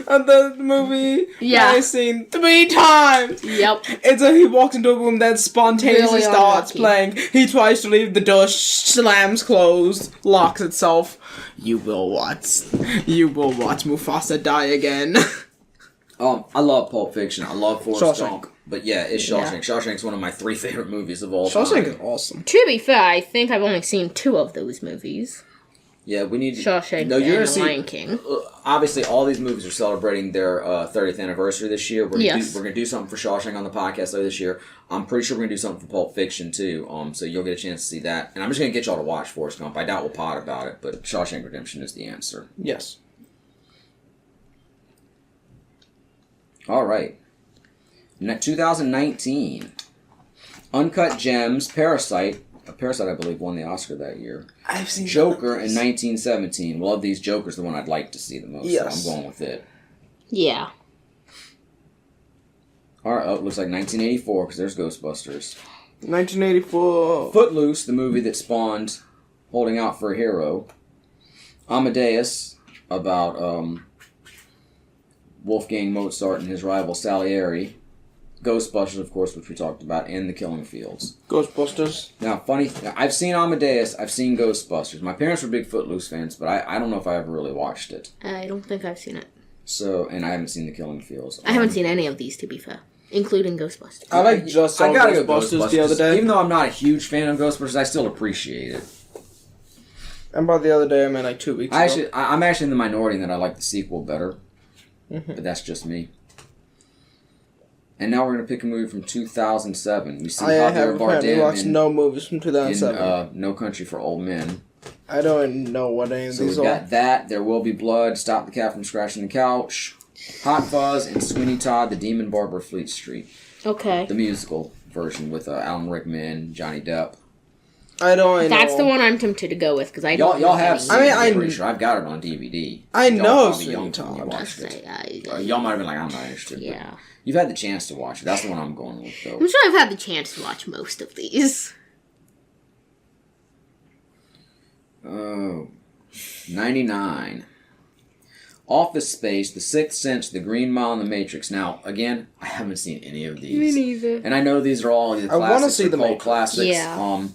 [SPEAKER 3] of the movie
[SPEAKER 2] Yeah.
[SPEAKER 3] I've seen 3 times.
[SPEAKER 2] Yep.
[SPEAKER 3] It's like he walks into a room that spontaneously
[SPEAKER 2] Really
[SPEAKER 3] starts
[SPEAKER 2] unlucky.
[SPEAKER 3] playing. He tries to leave, the door slams closed, locks itself. You will watch Mufasa die again.
[SPEAKER 1] I love Pulp Fiction. I love Forrest
[SPEAKER 3] Shawshank.
[SPEAKER 1] Gump. But yeah, it's Shawshank. Shawshank's one of my 3 favorite movies of all
[SPEAKER 3] Shawshank
[SPEAKER 1] time.
[SPEAKER 3] is awesome.
[SPEAKER 2] To be fair, I think I've only seen 2 of those movies.
[SPEAKER 1] Yeah, we need to...
[SPEAKER 2] Shawshank
[SPEAKER 1] No, you're
[SPEAKER 2] and
[SPEAKER 1] gonna see...
[SPEAKER 2] Lion King.
[SPEAKER 1] Obviously, all these movies are celebrating their 30th anniversary this year. We're
[SPEAKER 2] Yes.
[SPEAKER 1] gonna do something for Shawshank on the podcast later this year. I'm pretty sure we're gonna do something for Pulp Fiction too. So you'll get a chance to see that. And I'm just gonna get y'all to watch Forrest Gump. I doubt we'll pod about it, but Shawshank Redemption is the answer.
[SPEAKER 3] Yes.
[SPEAKER 1] All right. 2019, Uncut Gems, Parasite. Parasite, I believe, won the Oscar that year.
[SPEAKER 3] I've seen
[SPEAKER 1] Joker in 1917. Well, of these, Joker's the one I'd like to see the most.
[SPEAKER 3] Yes.
[SPEAKER 1] So I'm going with it.
[SPEAKER 2] Yeah.
[SPEAKER 1] All right. Oh, it looks like 1984 because there's Ghostbusters.
[SPEAKER 3] 1984.
[SPEAKER 1] Footloose, the movie that spawned Holding Out for a Hero. Amadeus, about Wolfgang Mozart and his rival Salieri. Ghostbusters, of course, which we talked about, and The Killing Fields.
[SPEAKER 3] Ghostbusters.
[SPEAKER 1] Now, I've seen Amadeus, I've seen Ghostbusters. My parents were big Footloose fans, but I don't know if I ever really watched it.
[SPEAKER 2] I don't think I've seen it.
[SPEAKER 1] So, and I haven't seen The Killing Fields.
[SPEAKER 2] I haven't seen any of these, to be fair. Including Ghostbusters.
[SPEAKER 3] I just saw
[SPEAKER 1] gotta go
[SPEAKER 3] Ghostbusters the other day.
[SPEAKER 1] Even though I'm not a huge fan of Ghostbusters, I still appreciate it.
[SPEAKER 3] And by the other day, I meant like 2 weeks ago.
[SPEAKER 1] I'm actually in the minority in that I like the sequel better. But that's just me. And now we're going to pick a movie from 2007. You see
[SPEAKER 3] I
[SPEAKER 1] Javier
[SPEAKER 3] have apparently watched
[SPEAKER 1] Bardem
[SPEAKER 3] no movies from
[SPEAKER 1] in
[SPEAKER 3] 2007.
[SPEAKER 1] No Country for Old Men.
[SPEAKER 3] I don't know what any of
[SPEAKER 1] So
[SPEAKER 3] these
[SPEAKER 1] we've
[SPEAKER 3] are.
[SPEAKER 1] got that, There Will Be Blood, Stop the Cat from Scratching the Couch, Hot Fuzz, and Sweeney Todd, The Demon Barber of Fleet Street.
[SPEAKER 2] Okay.
[SPEAKER 1] The musical version with Alan Rickman, Johnny Depp.
[SPEAKER 3] I don't know.
[SPEAKER 2] That's the one I'm tempted to go with, because I don't
[SPEAKER 1] Y'all
[SPEAKER 2] know
[SPEAKER 1] have
[SPEAKER 2] any.
[SPEAKER 1] seen it, I'm pretty sure. I've got it on DVD.
[SPEAKER 3] I
[SPEAKER 1] Y'all
[SPEAKER 3] know
[SPEAKER 1] probably
[SPEAKER 3] Sweeney
[SPEAKER 1] young when you
[SPEAKER 3] Todd.
[SPEAKER 1] watched it.
[SPEAKER 2] I-
[SPEAKER 1] Y'all might have been like, I'm not interested. but
[SPEAKER 2] Yeah.
[SPEAKER 1] You've had the chance to watch it. That's the one I'm going with, though.
[SPEAKER 2] I'm sure I've had the chance to watch most of these.
[SPEAKER 1] Oh. 99. Office Space, The Sixth Sense, The Green Mile, and The Matrix. Now, again, I haven't seen any of these.
[SPEAKER 2] neither.
[SPEAKER 1] And I know these are all either
[SPEAKER 3] I wanna
[SPEAKER 1] classics
[SPEAKER 3] see
[SPEAKER 1] or
[SPEAKER 3] The
[SPEAKER 1] cult
[SPEAKER 3] Matrix.
[SPEAKER 1] classics.
[SPEAKER 2] Yeah.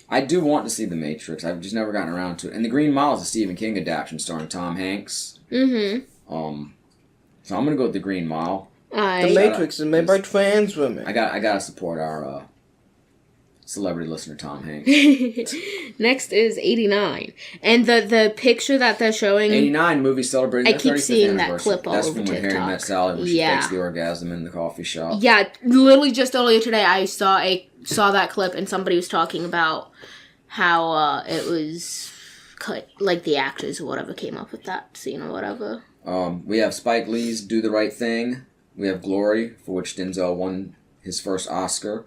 [SPEAKER 1] I do want to see The Matrix. I've just never gotten around to it. And The Green Mile is a Stephen King adaptation starring Tom Hanks.
[SPEAKER 2] Mm-hmm.
[SPEAKER 1] So I'm gonna go with The Green Mile.
[SPEAKER 3] The Matrix is made by trans women.
[SPEAKER 1] I gotta support our celebrity listener Tom Hanks.
[SPEAKER 2] Next is 89. And the picture that they're showing...
[SPEAKER 1] 89 movie celebrating
[SPEAKER 2] I
[SPEAKER 1] their
[SPEAKER 2] keep
[SPEAKER 1] 35th
[SPEAKER 2] seeing that
[SPEAKER 1] anniversary.
[SPEAKER 2] clip all
[SPEAKER 1] That's
[SPEAKER 2] over
[SPEAKER 1] from when Harry
[SPEAKER 2] TikTok.
[SPEAKER 1] met Sally, where she
[SPEAKER 2] Yeah.
[SPEAKER 1] fakes the orgasm in the coffee shop.
[SPEAKER 2] Yeah, literally just earlier today I saw that clip and somebody was talking about how it was cut, like the actors or whatever came up with that scene or whatever.
[SPEAKER 1] We have Spike Lee's Do the Right Thing. We have Glory, for which Denzel won his first Oscar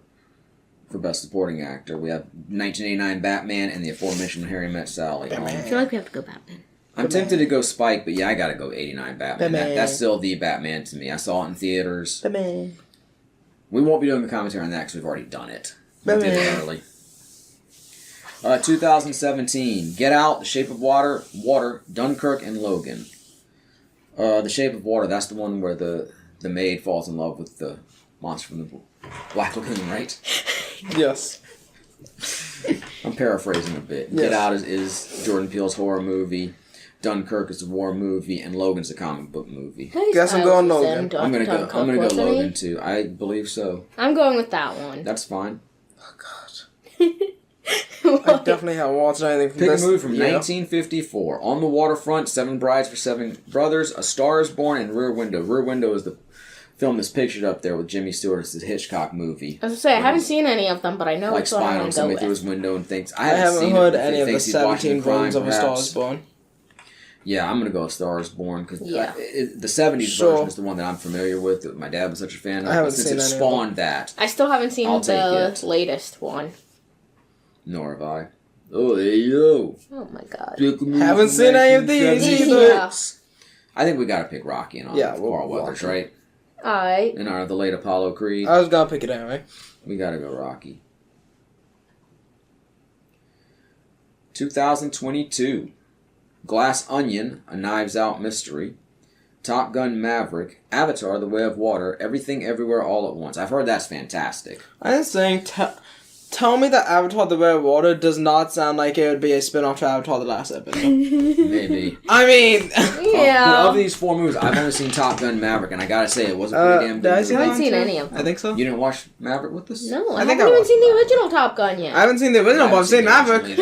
[SPEAKER 1] for Best Supporting Actor. We have 1989 Batman and the aforementioned Harry Met Sally.
[SPEAKER 2] I feel like we have to go Batman.
[SPEAKER 1] I'm tempted to go Spike, but yeah, I gotta go 89 Batman. That's still the Batman to me. I saw it in theaters.
[SPEAKER 3] Batman.
[SPEAKER 1] We won't be doing the commentary on that because we've already done it. We did it early. 2017, Get Out, The Shape of Water, Dunkirk, and Logan. The Shape of Water, that's the one where the maid falls in love with the monster from the Black Lagoon, right?
[SPEAKER 3] Yes.
[SPEAKER 1] I'm paraphrasing a bit.
[SPEAKER 3] Yes.
[SPEAKER 1] Get Out is Jordan Peele's horror movie. Dunkirk is a war movie, and Logan's a comic book movie.
[SPEAKER 3] Guess I'm going Logan.
[SPEAKER 1] I'm gonna go Logan too. I believe so.
[SPEAKER 2] I'm going with that one.
[SPEAKER 1] That's fine.
[SPEAKER 3] Oh, God. I definitely haven't watched anything from
[SPEAKER 1] Pick
[SPEAKER 3] this.
[SPEAKER 1] a movie from
[SPEAKER 3] year.
[SPEAKER 1] 1954. On the Waterfront, Seven Brides for Seven Brothers, A Star is Born, and Rear Window. Rear Window is the film is pictured up there with Jimmy Stewart. It's a Hitchcock movie.
[SPEAKER 2] I was gonna say I haven't seen any of them, but I know
[SPEAKER 1] Like
[SPEAKER 2] which one I'm
[SPEAKER 1] spying on
[SPEAKER 2] gonna go
[SPEAKER 1] somebody through
[SPEAKER 2] with.
[SPEAKER 1] his window and things.
[SPEAKER 3] I haven't
[SPEAKER 1] seen
[SPEAKER 3] heard
[SPEAKER 1] it, but
[SPEAKER 3] any
[SPEAKER 1] he
[SPEAKER 3] of the
[SPEAKER 1] thinks he's watching
[SPEAKER 3] 17
[SPEAKER 1] crime,
[SPEAKER 3] Volumes of A Star
[SPEAKER 1] perhaps.
[SPEAKER 3] Is Born.
[SPEAKER 1] Yeah, I'm gonna go with Star is Born because
[SPEAKER 2] Yeah.
[SPEAKER 1] the 70s
[SPEAKER 3] Sure.
[SPEAKER 1] version is the one that I'm familiar with. That my dad was such a fan of.
[SPEAKER 3] I haven't
[SPEAKER 1] But since
[SPEAKER 3] seen
[SPEAKER 1] it
[SPEAKER 3] any of
[SPEAKER 1] spawned that,
[SPEAKER 2] I still haven't seen
[SPEAKER 1] I'll take
[SPEAKER 2] the
[SPEAKER 1] it.
[SPEAKER 2] latest one.
[SPEAKER 1] nor have I. Oh, there you
[SPEAKER 2] Oh my god.
[SPEAKER 1] go.
[SPEAKER 3] Haven't seen any of these
[SPEAKER 2] either. Yeah.
[SPEAKER 1] I think we gotta pick Rocky and
[SPEAKER 3] Yeah,
[SPEAKER 1] Carl
[SPEAKER 3] we'll
[SPEAKER 1] Weathers,
[SPEAKER 3] Rocky.
[SPEAKER 1] right?
[SPEAKER 2] Alright.
[SPEAKER 1] In honor of the late Apollo Creed.
[SPEAKER 3] I was gonna pick it anyway.
[SPEAKER 1] We gotta go Rocky. 2022. Glass Onion, A Knives Out Mystery. Top Gun Maverick. Avatar, The Way of Water. Everything Everywhere All at Once. I've heard that's fantastic.
[SPEAKER 3] I'm saying, tell me that Avatar The Way of Water does not sound like it would be a spin-off to Avatar The Last Airbender.
[SPEAKER 1] Maybe.
[SPEAKER 3] I mean...
[SPEAKER 2] Yeah.
[SPEAKER 1] But of these 4 movies, I've only seen Top Gun Maverick, and I gotta say, it was a pretty damn
[SPEAKER 3] did I
[SPEAKER 1] good
[SPEAKER 3] see
[SPEAKER 2] I
[SPEAKER 1] movie.
[SPEAKER 2] haven't seen any of them.
[SPEAKER 3] I think so.
[SPEAKER 1] You didn't watch Maverick with us?
[SPEAKER 2] No, I,
[SPEAKER 3] I think
[SPEAKER 2] haven't
[SPEAKER 3] I
[SPEAKER 2] even
[SPEAKER 3] watched
[SPEAKER 2] seen the
[SPEAKER 3] that.
[SPEAKER 2] original Top Gun yet.
[SPEAKER 3] I haven't seen the original, but I've seen Maverick.
[SPEAKER 1] When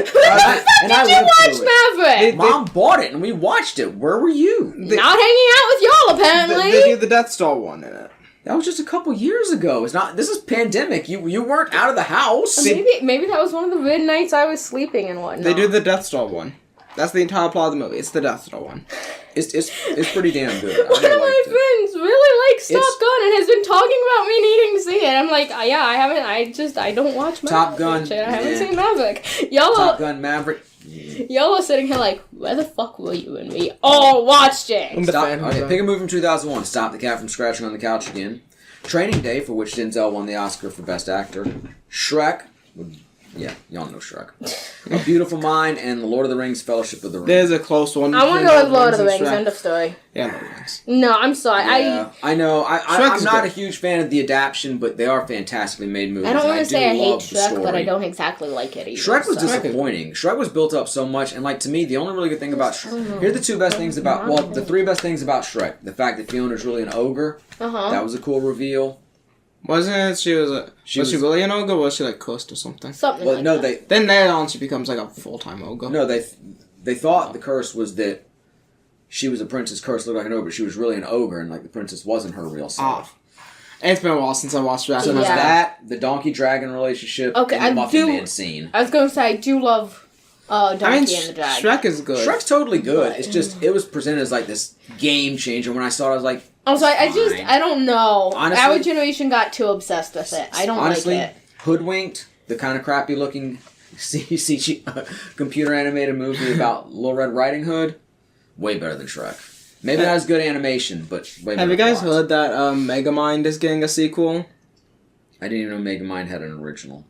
[SPEAKER 1] the fuck
[SPEAKER 2] Did you watch Maverick?
[SPEAKER 1] Mom bought it, and we watched it. Where were you?
[SPEAKER 2] Not hanging out with y'all, apparently.
[SPEAKER 3] They do the Death Star one in it.
[SPEAKER 1] That was just a couple years ago. It's not. This is pandemic. You weren't out of the house.
[SPEAKER 2] Maybe that was one of the midnights I was sleeping and whatnot.
[SPEAKER 3] They do the Death Star one. That's the entire plot of the movie. It's the Death Star one.
[SPEAKER 1] It's pretty damn good. I
[SPEAKER 2] One of
[SPEAKER 1] really
[SPEAKER 2] my
[SPEAKER 1] liked it.
[SPEAKER 2] friends really likes
[SPEAKER 1] It's-
[SPEAKER 2] Top Gun and has been talking about me needing to see it. I'm like, yeah, I haven't. I don't watch Maverick.
[SPEAKER 1] Top Gun,
[SPEAKER 2] Shit, I haven't
[SPEAKER 1] yeah.
[SPEAKER 2] seen Maverick. Y'all
[SPEAKER 1] Top
[SPEAKER 2] are,
[SPEAKER 1] Gun Maverick.
[SPEAKER 2] y'all are sitting here like, where the fuck were you and we all watched it?
[SPEAKER 1] Stop.
[SPEAKER 3] fan.
[SPEAKER 1] Okay, pick a movie from 2001. Stop the cat from scratching on the couch again. Training Day, for which Denzel won the Oscar for Best Actor. Shrek. Yeah, y'all know Shrek. A Beautiful Mind and The Lord of the Rings, Fellowship of the Ring.
[SPEAKER 3] There's a close one.
[SPEAKER 2] I want to
[SPEAKER 3] between
[SPEAKER 2] go with Lord of the
[SPEAKER 3] and
[SPEAKER 2] Rings.
[SPEAKER 3] Shrek.
[SPEAKER 2] End of story.
[SPEAKER 3] Yeah, Lord of the Rings.
[SPEAKER 2] No, I'm sorry.
[SPEAKER 1] Yeah, I know. I'm
[SPEAKER 3] Shrek's
[SPEAKER 1] not
[SPEAKER 3] good.
[SPEAKER 1] a huge fan of the adaptation, but they are fantastically made movies.
[SPEAKER 2] I don't
[SPEAKER 1] and
[SPEAKER 2] want to say I
[SPEAKER 1] do
[SPEAKER 2] hate
[SPEAKER 1] love the
[SPEAKER 2] Shrek, but I
[SPEAKER 1] story.
[SPEAKER 2] don't exactly like it either.
[SPEAKER 1] Shrek was
[SPEAKER 2] so.
[SPEAKER 1] disappointing. Shrek was built up so much, and like to me, the only really good thing about Shrek. Here are the 2 best things about. Well, the 3 best things about Shrek: the fact that Fiona's really an ogre.
[SPEAKER 2] Uh-huh.
[SPEAKER 1] That was a cool reveal.
[SPEAKER 3] Wasn't it? She was she really an ogre, or was she like cursed or something?
[SPEAKER 2] Something
[SPEAKER 1] Well,
[SPEAKER 2] like
[SPEAKER 1] no,
[SPEAKER 2] that.
[SPEAKER 3] Then later on, she becomes like a full-time ogre.
[SPEAKER 1] they thought the curse was that she was a princess cursed, looked like an ogre. But she was really an ogre, and like the princess wasn't her real self.
[SPEAKER 3] It's been a while since I watched that.
[SPEAKER 1] So there's
[SPEAKER 2] Yeah.
[SPEAKER 1] that, the donkey dragon relationship,
[SPEAKER 2] Okay,
[SPEAKER 1] and the
[SPEAKER 2] I
[SPEAKER 1] Muffin
[SPEAKER 2] do-
[SPEAKER 1] Man scene.
[SPEAKER 2] I was going to say, I do love Donkey
[SPEAKER 3] I mean,
[SPEAKER 2] and the Dragon.
[SPEAKER 3] Shrek is good.
[SPEAKER 1] Shrek's totally good.
[SPEAKER 2] But-
[SPEAKER 1] It's just it was presented as like this game changer. When I saw it, I was like,
[SPEAKER 2] Also, I
[SPEAKER 1] fine.
[SPEAKER 2] don't know.
[SPEAKER 1] Honestly-
[SPEAKER 2] Our generation got too obsessed with it. I don't
[SPEAKER 1] honestly,
[SPEAKER 2] like it.
[SPEAKER 1] hoodwinked. The kind of crappy looking CG computer animated movie about Little Red Riding Hood. Way better than Shrek. Maybe not as good animation, but way better.
[SPEAKER 3] Have you guys
[SPEAKER 1] plot.
[SPEAKER 3] heard that Megamind is getting a sequel?
[SPEAKER 1] I didn't even know Megamind had an original.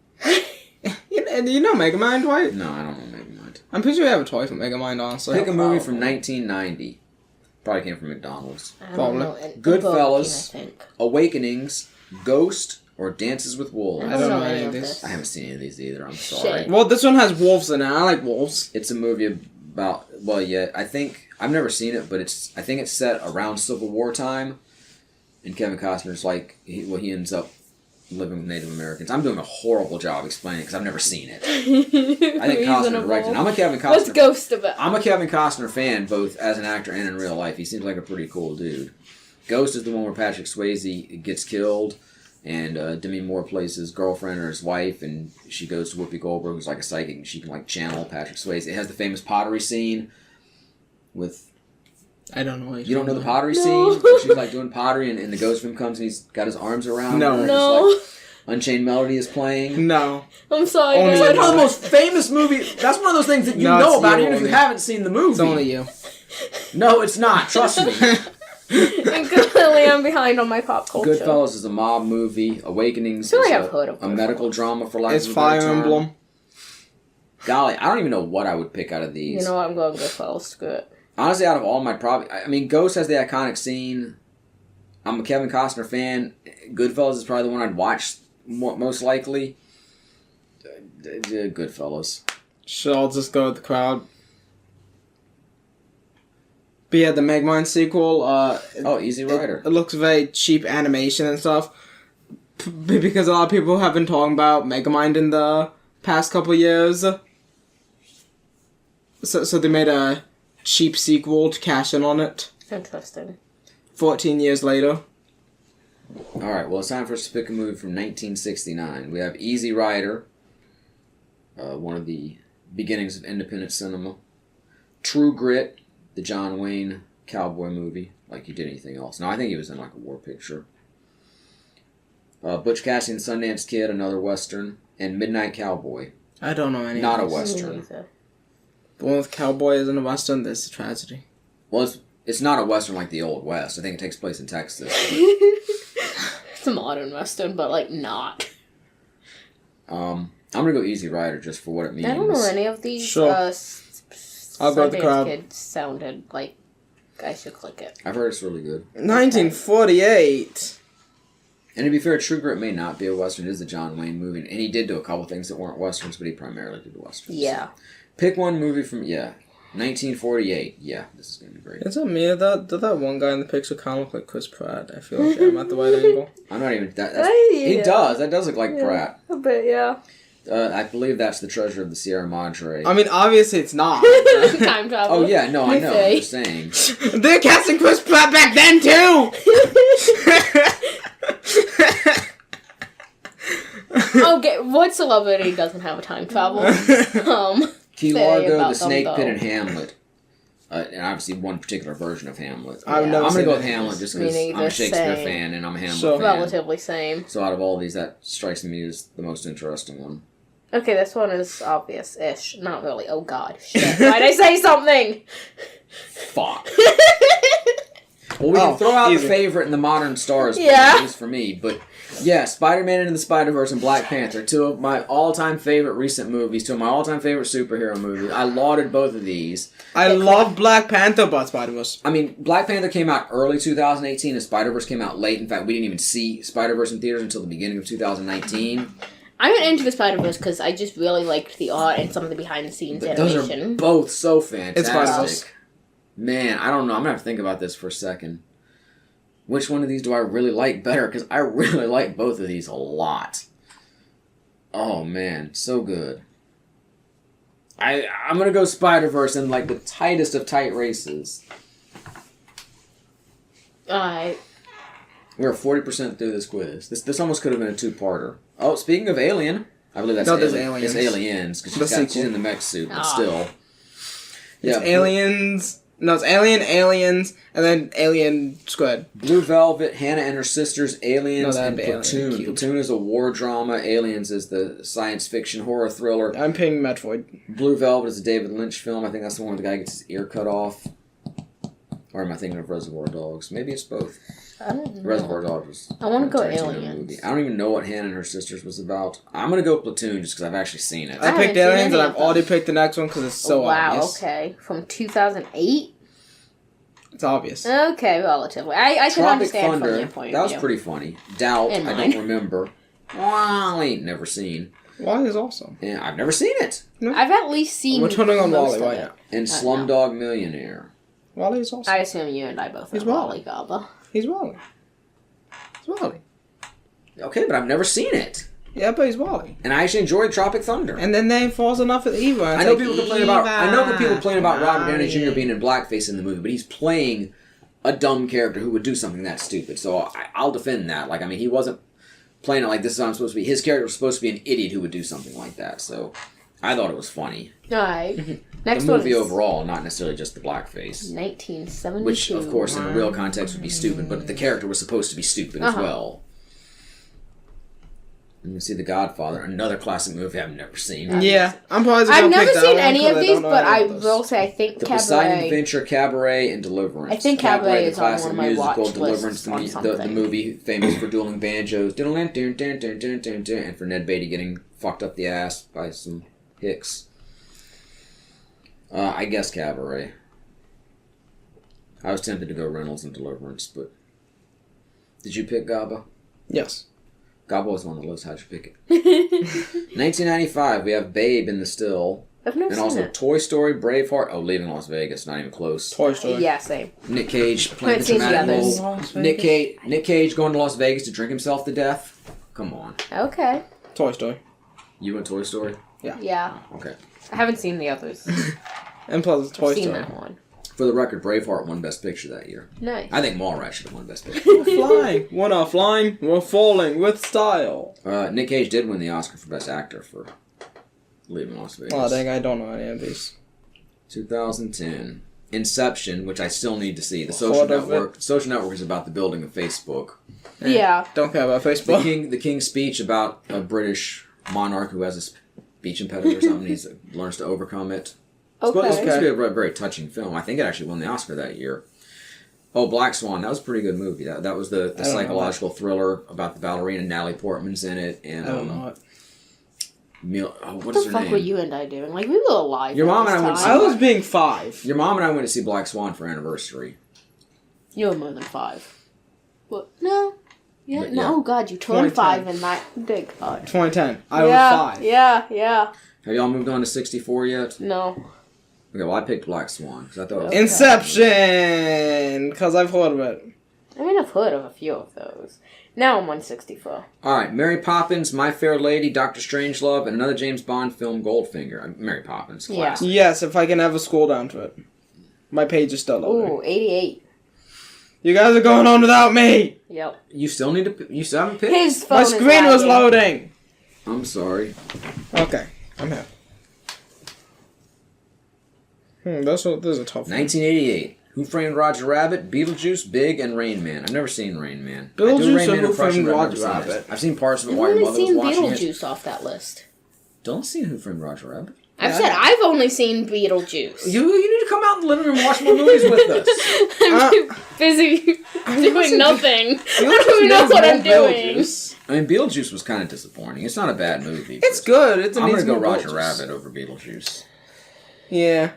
[SPEAKER 3] You know Megamind, right?
[SPEAKER 1] No, I don't know Megamind.
[SPEAKER 3] I'm pretty sure we have a toy from Megamind, honestly.
[SPEAKER 1] Pick a movie from 1990. Probably came from McDonald's.
[SPEAKER 2] I don't
[SPEAKER 3] Probably.
[SPEAKER 2] know. And
[SPEAKER 1] Goodfellas.
[SPEAKER 2] I think.
[SPEAKER 1] Awakenings, Ghost, or Dances with Wolves.
[SPEAKER 2] I don't know any of
[SPEAKER 3] this.
[SPEAKER 2] this.
[SPEAKER 1] I haven't seen any of these either. I'm sorry.
[SPEAKER 2] Shit.
[SPEAKER 3] Well, this one has wolves in it. I like wolves.
[SPEAKER 1] It's a movie about. Well, yeah. I think I've never seen it, but I think it's set around Civil War time, and Kevin Costner's like he ends up living with Native Americans. I'm doing a horrible job explaining it because I've never seen it. I think Costner directed. I'm a Kevin Costner.
[SPEAKER 2] Let's ghost of it.
[SPEAKER 1] I'm a Kevin Costner fan, both as an actor and in real life. He seems like a pretty cool dude. Ghost is the one where Patrick Swayze gets killed, and Demi Moore plays his girlfriend or his wife, and she goes to Whoopi Goldberg, who's like a psychic, and she can like channel Patrick Swayze. It has the famous pottery scene with.
[SPEAKER 3] I don't know. What
[SPEAKER 1] You don't know the pottery
[SPEAKER 2] No.
[SPEAKER 1] scene? Where she's like doing pottery, and the ghost of him comes, and he's got his arms around
[SPEAKER 3] No.
[SPEAKER 1] her. and
[SPEAKER 2] No.
[SPEAKER 1] just, like, Unchained Melody is playing.
[SPEAKER 3] No.
[SPEAKER 2] I'm sorry.
[SPEAKER 3] Only
[SPEAKER 1] It's
[SPEAKER 2] guys.
[SPEAKER 1] like one of the most famous movies. That's one of those things that you
[SPEAKER 3] No,
[SPEAKER 1] know
[SPEAKER 3] it's
[SPEAKER 1] about,
[SPEAKER 3] you
[SPEAKER 1] even if you
[SPEAKER 3] only.
[SPEAKER 1] haven't seen the movie.
[SPEAKER 3] It's only you.
[SPEAKER 1] No, it's not. Trust me.
[SPEAKER 2] And clearly I'm behind on my pop culture.
[SPEAKER 1] Goodfellas is a mob movie. Awakenings
[SPEAKER 2] I feel
[SPEAKER 1] is
[SPEAKER 2] like I've heard of
[SPEAKER 1] a medical drama for lack
[SPEAKER 3] It's
[SPEAKER 1] of a better
[SPEAKER 3] Fire
[SPEAKER 1] term.
[SPEAKER 3] Emblem.
[SPEAKER 1] Golly, I don't even know what I would pick out of these.
[SPEAKER 2] You know what? I'm going Goodfellas. Screw it.
[SPEAKER 1] Honestly, out of all my I mean, Ghost has the iconic scene. I'm a Kevin Costner fan. Goodfellas is probably the one I'd watch most likely. Goodfellas.
[SPEAKER 3] Sure, I'll just go with the crowd. But yeah, the Megamind sequel,
[SPEAKER 1] Oh, Easy Rider.
[SPEAKER 3] it looks very cheap animation and stuff. Because a lot of people have been talking about Megamind in the past couple years. So they made a cheap sequel to cash in on it.
[SPEAKER 2] Interesting.
[SPEAKER 3] 14 years later.
[SPEAKER 1] All right, well, it's time for us to pick a movie from 1969. We have Easy Rider, one of the beginnings of independent cinema. True Grit, the John Wayne cowboy movie, like he did anything else. Now, I think he was in like a war picture. Butch Cassidy and the Sundance Kid, another Western. And Midnight Cowboy.
[SPEAKER 3] I don't know any.
[SPEAKER 1] Not a
[SPEAKER 3] of these.
[SPEAKER 1] Western.
[SPEAKER 3] The one with cowboys in a Western, this is a tragedy.
[SPEAKER 1] Well, it's not a Western like the Old West. I think it takes place in Texas.
[SPEAKER 2] It's a modern Western, but like not.
[SPEAKER 1] I'm gonna go Easy Rider just for what it means.
[SPEAKER 2] I don't know any of these.
[SPEAKER 3] Sure. I'll go with the crowd.
[SPEAKER 2] Kid sounded like I should click it.
[SPEAKER 1] I've heard it's really good.
[SPEAKER 3] 1948.
[SPEAKER 1] And to be fair, True Grit may not be a Western. It is a John Wayne movie. And he did do a couple things that weren't Westerns, but he primarily did Westerns.
[SPEAKER 2] Yeah.
[SPEAKER 1] Pick one movie from, 1948. Yeah, this is going to be great.
[SPEAKER 3] Is it me? Did that one guy in the picture kind of look like Chris Pratt? I feel like I'm at the right angle.
[SPEAKER 1] I'm not even...
[SPEAKER 2] Yeah.
[SPEAKER 1] He does. That does look like Pratt.
[SPEAKER 2] A bit, yeah.
[SPEAKER 1] I believe that's the Treasure of the Sierra Madre.
[SPEAKER 3] I mean, obviously it's not.
[SPEAKER 2] Time travel.
[SPEAKER 1] Oh, yeah, no, I know. I'm just saying.
[SPEAKER 3] They're casting Chris Pratt back then, too!
[SPEAKER 2] Okay, what celebrity doesn't have a time travel?
[SPEAKER 1] Key
[SPEAKER 2] say
[SPEAKER 1] Largo,
[SPEAKER 2] about
[SPEAKER 1] The Snake
[SPEAKER 2] them,
[SPEAKER 1] Pit,
[SPEAKER 2] though.
[SPEAKER 1] and Hamlet. And obviously one particular version of Hamlet.
[SPEAKER 3] I've never
[SPEAKER 1] I'm going to
[SPEAKER 3] seen
[SPEAKER 1] go
[SPEAKER 3] it.
[SPEAKER 1] with Hamlet just
[SPEAKER 2] Me
[SPEAKER 1] because I'm
[SPEAKER 2] neither,
[SPEAKER 1] a Shakespeare
[SPEAKER 2] same.
[SPEAKER 1] fan and I'm a Hamlet
[SPEAKER 3] So-
[SPEAKER 1] fan.
[SPEAKER 2] Relatively same.
[SPEAKER 1] So out of all these, that strikes me as the most interesting one.
[SPEAKER 2] Okay, this one is obvious-ish. Not really. Oh god. Shit. Why'd I say something?
[SPEAKER 1] Fuck. Well, we can throw out
[SPEAKER 3] easy.
[SPEAKER 1] the favorite and the modern stars,
[SPEAKER 2] Yeah.
[SPEAKER 1] at least for me. But yeah, Spider-Man into the Spider-Verse and Black Panther, two of my all-time favorite recent movies, two of my all-time favorite superhero movies. I lauded both of these.
[SPEAKER 3] I love Black Panther, but Spider-Verse.
[SPEAKER 1] I mean, Black Panther came out early 2018 and Spider-Verse came out late. In fact, we didn't even see Spider-Verse in theaters until the beginning of 2019.
[SPEAKER 2] I went into the Spider-Verse because I just really liked the art and some of the behind-the-scenes
[SPEAKER 1] But those
[SPEAKER 2] animation.
[SPEAKER 1] are both so fantastic.
[SPEAKER 3] It's Spider-Verse.
[SPEAKER 1] Man, I don't know. I'm going to have to think about this for a second. Which one of these do I really like better? Because I really like both of these a lot. Oh, man. So good. I'm going to go Spider-Verse in, like, the tightest of tight races.
[SPEAKER 2] Alright.
[SPEAKER 1] We're 40% through this quiz. This almost could have been a two-parter. Oh, speaking of Alien, I believe that's
[SPEAKER 3] No, there's
[SPEAKER 1] Aliens. It's Aliens, because she's in the mech suit, but
[SPEAKER 2] Ah.
[SPEAKER 1] still.
[SPEAKER 3] It's Aliens. No, it's Aliens, and then Alien Squid.
[SPEAKER 1] Blue Velvet, Hannah and her sisters, Aliens,
[SPEAKER 3] No,
[SPEAKER 1] and
[SPEAKER 3] that'd be Alien
[SPEAKER 1] Platoon.
[SPEAKER 3] Cube.
[SPEAKER 1] Platoon is a war drama. Aliens is the science fiction horror thriller.
[SPEAKER 3] I'm picking Metroid.
[SPEAKER 1] Blue Velvet is a David Lynch film. I think that's the one where the guy gets his ear cut off. Or am I thinking of Reservoir Dogs? Maybe it's both.
[SPEAKER 2] I don't know.
[SPEAKER 1] Reservoir Dogs was
[SPEAKER 2] I wanna
[SPEAKER 1] a
[SPEAKER 2] go
[SPEAKER 1] Tarantino
[SPEAKER 2] Aliens.
[SPEAKER 1] movie. I don't even know what Hannah and her sisters was about. I'm going to go Platoon just because I've actually seen it.
[SPEAKER 3] I
[SPEAKER 2] haven't
[SPEAKER 3] picked
[SPEAKER 2] seen
[SPEAKER 3] Aliens,
[SPEAKER 2] any
[SPEAKER 3] and
[SPEAKER 2] of
[SPEAKER 3] I've
[SPEAKER 2] them.
[SPEAKER 3] already picked the next one because it's so
[SPEAKER 2] wow,
[SPEAKER 3] obvious.
[SPEAKER 2] okay. From 2008?
[SPEAKER 3] It's obvious.
[SPEAKER 2] Okay, relatively. I can
[SPEAKER 1] Tropic
[SPEAKER 2] understand
[SPEAKER 1] Thunder,
[SPEAKER 2] from your point
[SPEAKER 1] that
[SPEAKER 2] of
[SPEAKER 1] was
[SPEAKER 2] view.
[SPEAKER 1] pretty funny. Doubt,
[SPEAKER 2] And
[SPEAKER 1] I
[SPEAKER 2] mine.
[SPEAKER 1] don't remember. Wally, never seen.
[SPEAKER 3] Wally is awesome.
[SPEAKER 1] Yeah, I've never seen it.
[SPEAKER 2] I've at least seen
[SPEAKER 3] We're turning on
[SPEAKER 2] most
[SPEAKER 3] Wally
[SPEAKER 2] of
[SPEAKER 3] right
[SPEAKER 2] it.
[SPEAKER 3] now.
[SPEAKER 1] And
[SPEAKER 2] no.
[SPEAKER 1] Slumdog Millionaire.
[SPEAKER 3] Wally is awesome.
[SPEAKER 2] I assume you and I both
[SPEAKER 3] He's
[SPEAKER 2] know
[SPEAKER 3] Wally.
[SPEAKER 2] Wally Gaba.
[SPEAKER 3] He's Wally. He's Wally.
[SPEAKER 1] Okay, but I've never seen it.
[SPEAKER 3] Yeah, but he's Wally.
[SPEAKER 1] And I actually enjoyed Tropic Thunder.
[SPEAKER 3] And then they falls enough with Eva.
[SPEAKER 1] I know people complain about Robert Downey Jr. being in blackface in the movie, but he's playing a dumb character who would do something that stupid. So I'll defend that. Like, I mean, he wasn't playing it like this is how I'm supposed to be. His character was supposed to be an idiot who would do something like that. So I thought it was funny.
[SPEAKER 2] Alright. Next
[SPEAKER 1] The
[SPEAKER 2] one
[SPEAKER 1] movie
[SPEAKER 2] is
[SPEAKER 1] overall, not necessarily just the blackface.
[SPEAKER 2] 1972.
[SPEAKER 1] Which, of course, in the real context would be stupid, but the character was supposed to be stupid as well. And you see The Godfather, another classic movie I've never seen.
[SPEAKER 3] Yeah, I'm probably
[SPEAKER 2] I've
[SPEAKER 3] gonna
[SPEAKER 2] never
[SPEAKER 3] pick that
[SPEAKER 2] seen
[SPEAKER 3] one
[SPEAKER 2] any
[SPEAKER 3] 'cause
[SPEAKER 2] of
[SPEAKER 3] I
[SPEAKER 2] these,
[SPEAKER 3] don't know
[SPEAKER 2] but
[SPEAKER 3] any
[SPEAKER 2] I
[SPEAKER 3] of those.
[SPEAKER 2] will say I think
[SPEAKER 1] The Poseidon
[SPEAKER 2] Cabaret.
[SPEAKER 1] Adventure, Cabaret, and Deliverance.
[SPEAKER 2] I think Cabaret is on
[SPEAKER 1] classic
[SPEAKER 2] one of my
[SPEAKER 1] musical,
[SPEAKER 2] watch
[SPEAKER 1] Deliverance,
[SPEAKER 2] lists on
[SPEAKER 1] the
[SPEAKER 2] something.
[SPEAKER 1] movie famous for dueling banjos, and for Ned Beatty getting fucked up the ass by some hicks. I guess Cabaret. I was tempted to go Reynolds and Deliverance, but did you pick Gaba?
[SPEAKER 3] Yes.
[SPEAKER 1] Gaba was on the list. How'd you pick it? 1995. We have Babe in the Still.
[SPEAKER 2] I've never
[SPEAKER 1] And
[SPEAKER 2] seen
[SPEAKER 1] also
[SPEAKER 2] it.
[SPEAKER 1] Toy Story, Braveheart. Oh, Leaving Las Vegas. Not even close.
[SPEAKER 3] Toy Story.
[SPEAKER 2] Yeah, same.
[SPEAKER 1] Nick Cage playing the
[SPEAKER 2] Haven't seen the
[SPEAKER 1] dramatic
[SPEAKER 2] others.
[SPEAKER 1] role. Nick Cage going to Las Vegas to drink himself to death. Come on.
[SPEAKER 2] Okay.
[SPEAKER 3] Toy Story.
[SPEAKER 1] You went Toy Story?
[SPEAKER 2] Yeah.
[SPEAKER 1] Okay.
[SPEAKER 2] I haven't seen the others.
[SPEAKER 3] And plus it's Toy
[SPEAKER 2] I've seen
[SPEAKER 3] Story.
[SPEAKER 2] that one.
[SPEAKER 1] For the record, Braveheart won Best Picture that year.
[SPEAKER 2] Nice.
[SPEAKER 1] I think Mallrats should have won Best Picture.
[SPEAKER 3] flying. We're not flying, we're falling with style.
[SPEAKER 1] Nick Cage did win the Oscar for Best Actor for Leaving Las Vegas.
[SPEAKER 3] Oh, dang, I don't know any of these.
[SPEAKER 1] 2010. Inception, which I still need to see. The
[SPEAKER 3] What of
[SPEAKER 1] Social Network is about the building of Facebook.
[SPEAKER 2] Yeah.
[SPEAKER 3] Don't care about Facebook.
[SPEAKER 1] The King's Speech about a British monarch who has a speech impediment or something. He learns to overcome it. It's supposed to be a very touching film. I think it actually won the Oscar that year. Oh, Black Swan. That was a pretty good movie. That was the psychological thriller about the ballerina. Natalie Portman's in it. And,
[SPEAKER 3] I don't know it.
[SPEAKER 2] What the fuck were you and I doing? Like, we were alive.
[SPEAKER 1] Your mom and I went to see
[SPEAKER 3] I was being 5.
[SPEAKER 1] Your mom and I went to see Black Swan for anniversary.
[SPEAKER 2] You were more than 5. What? No. Yeah,
[SPEAKER 1] But,
[SPEAKER 2] no.
[SPEAKER 1] yeah.
[SPEAKER 2] Oh, God, you turned 5 in that big God.
[SPEAKER 3] 2010. I was 5.
[SPEAKER 2] Yeah.
[SPEAKER 1] Have y'all moved on to 64 yet?
[SPEAKER 2] No.
[SPEAKER 1] Okay, well, I picked Black Swan because I thought it was
[SPEAKER 3] Inception! Because I've heard of it.
[SPEAKER 2] I mean, I've heard of a few of those. Now I'm on 64.
[SPEAKER 1] All right, Mary Poppins, My Fair Lady, Doctor Strangelove, and another James Bond film, Goldfinger. Mary Poppins, classic.
[SPEAKER 3] Yes, if I can ever scroll down to it. My page is still loading.
[SPEAKER 2] Ooh, 88.
[SPEAKER 3] You guys are going on without me!
[SPEAKER 2] Yep.
[SPEAKER 1] You still need to. You still haven't picked.
[SPEAKER 2] His phone
[SPEAKER 3] My
[SPEAKER 2] is
[SPEAKER 3] screen was
[SPEAKER 2] lagging.
[SPEAKER 3] loading!
[SPEAKER 1] I'm sorry.
[SPEAKER 3] Okay, I'm here. This is a tough one.
[SPEAKER 1] 1988. Who Framed Roger Rabbit, Beetlejuice, Big, and Rain Man. I've never seen Rain Man.
[SPEAKER 3] Beetlejuice or Who Framed Roger Rabbit?
[SPEAKER 1] I've seen parts of it
[SPEAKER 2] I've
[SPEAKER 1] while your
[SPEAKER 2] only
[SPEAKER 1] mother
[SPEAKER 2] seen
[SPEAKER 1] was watching
[SPEAKER 2] Beetlejuice
[SPEAKER 1] it.
[SPEAKER 2] off that list.
[SPEAKER 1] Don't see Who Framed Roger Rabbit.
[SPEAKER 2] I've said I've only seen Beetlejuice.
[SPEAKER 1] You need to come out in the living room and watch more movies with us.
[SPEAKER 2] I'm too busy doing nothing. I don't even know what I'm doing.
[SPEAKER 1] I mean, Beetlejuice was kind of disappointing. It's not a bad movie.
[SPEAKER 3] It's good. It's
[SPEAKER 1] I'm going to go Roger Rabbit over Beetlejuice.
[SPEAKER 3] Yeah.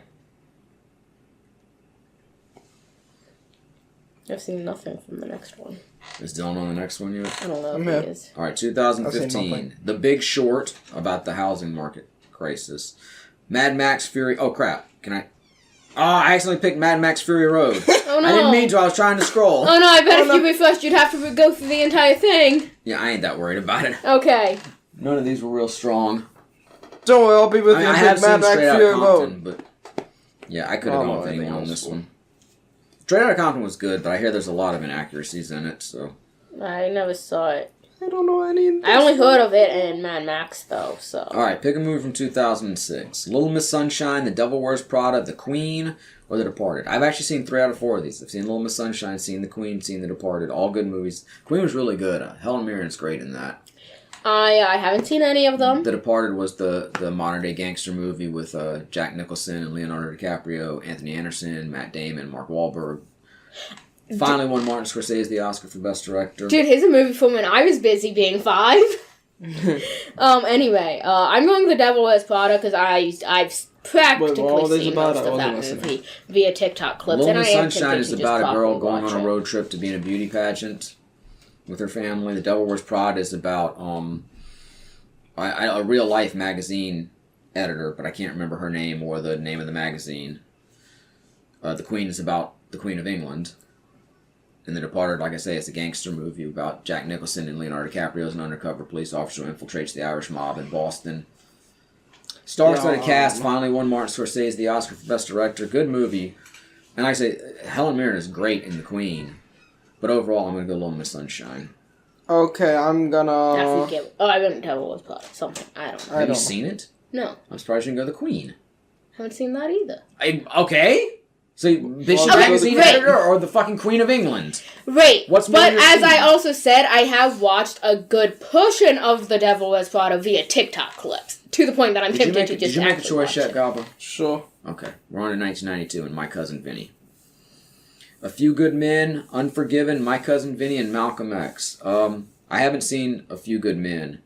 [SPEAKER 2] I've seen nothing from the next one.
[SPEAKER 1] Is Dylan on the next one yet?
[SPEAKER 2] I don't know if he is.
[SPEAKER 1] All right, 2015. The Big Short, about the housing market crisis. Mad Max Fury... Oh, crap. Can I... Oh, I accidentally picked Mad Max Fury Road.
[SPEAKER 2] Oh, no.
[SPEAKER 1] I didn't mean to. I was trying to scroll.
[SPEAKER 2] Oh, no, I bet if you refreshed, you'd have to go through the entire thing.
[SPEAKER 1] Yeah, I ain't that worried about it.
[SPEAKER 2] Okay.
[SPEAKER 1] None of these were real strong.
[SPEAKER 3] Don't worry, I'll be with you.
[SPEAKER 1] I have seen
[SPEAKER 3] Mad Max
[SPEAKER 1] Straight
[SPEAKER 3] Fury
[SPEAKER 1] Outta
[SPEAKER 3] Road.
[SPEAKER 1] Compton, but... Yeah, I could have gone with anyone on this one. Straight Outta Compton was good, but I hear there's a lot of inaccuracies in it, so...
[SPEAKER 2] I never saw it.
[SPEAKER 3] I don't know any of this.
[SPEAKER 2] I only heard of it in Mad Max, though, so...
[SPEAKER 1] Alright, pick a movie from 2006. Little Miss Sunshine, The Devil Wears Prada, The Queen, or The Departed. I've actually seen 3 out of 4 of these. I've seen Little Miss Sunshine, seen The Queen, seen The Departed. All good movies. Queen was really good. Helen Mirren's great in that.
[SPEAKER 2] I haven't seen any of them.
[SPEAKER 1] The Departed was the modern-day gangster movie with Jack Nicholson and Leonardo DiCaprio, Anthony Anderson, Matt Damon, Mark Wahlberg. Finally won Martin Scorsese the Oscar for Best Director.
[SPEAKER 2] Dude, here's a movie from when I was busy being 5. Anyway, I'm going The Devil Wears Prada because I've practically seen most of that movie via TikTok clips.
[SPEAKER 1] Little
[SPEAKER 2] And
[SPEAKER 1] Miss
[SPEAKER 2] I am
[SPEAKER 1] Sunshine is about a girl going on a
[SPEAKER 2] it.
[SPEAKER 1] road trip to be in a beauty pageant with her family. The Devil Wears Prada is about a real-life magazine editor, but I can't remember her name or the name of the magazine. The Queen is about the Queen of England. And The Departed, like I say, it's a gangster movie about Jack Nicholson and Leonardo DiCaprio as an undercover police officer who infiltrates the Irish mob in Boston. Star-studded cast, finally won Martin Scorsese the Oscar for Best Director. Good movie. And like I say, Helen Mirren is great in The Queen. But overall, I'm going to go Little Miss Sunshine.
[SPEAKER 3] Okay, I'm gonna...
[SPEAKER 2] I wouldn't tell what was plot. Something. I don't know.
[SPEAKER 1] Have you seen it?
[SPEAKER 2] No.
[SPEAKER 1] I'm surprised you didn't go The Queen.
[SPEAKER 2] Haven't seen that either.
[SPEAKER 1] Okay. So, Bishop Magazine editor or the fucking Queen of England?
[SPEAKER 2] Right.
[SPEAKER 1] What's more
[SPEAKER 2] but
[SPEAKER 1] your
[SPEAKER 2] as
[SPEAKER 1] scene?
[SPEAKER 2] I also said, I have watched a good portion of The Devil Wears Prada via TikTok clips. To the point that I'm tempted to just
[SPEAKER 1] Did you make a choice yet, Gobble?
[SPEAKER 3] Sure.
[SPEAKER 1] Okay. We're on to 1992 and My Cousin Vinny. A Few Good Men, Unforgiven, My Cousin Vinny, and Malcolm X. I haven't seen A Few Good Men.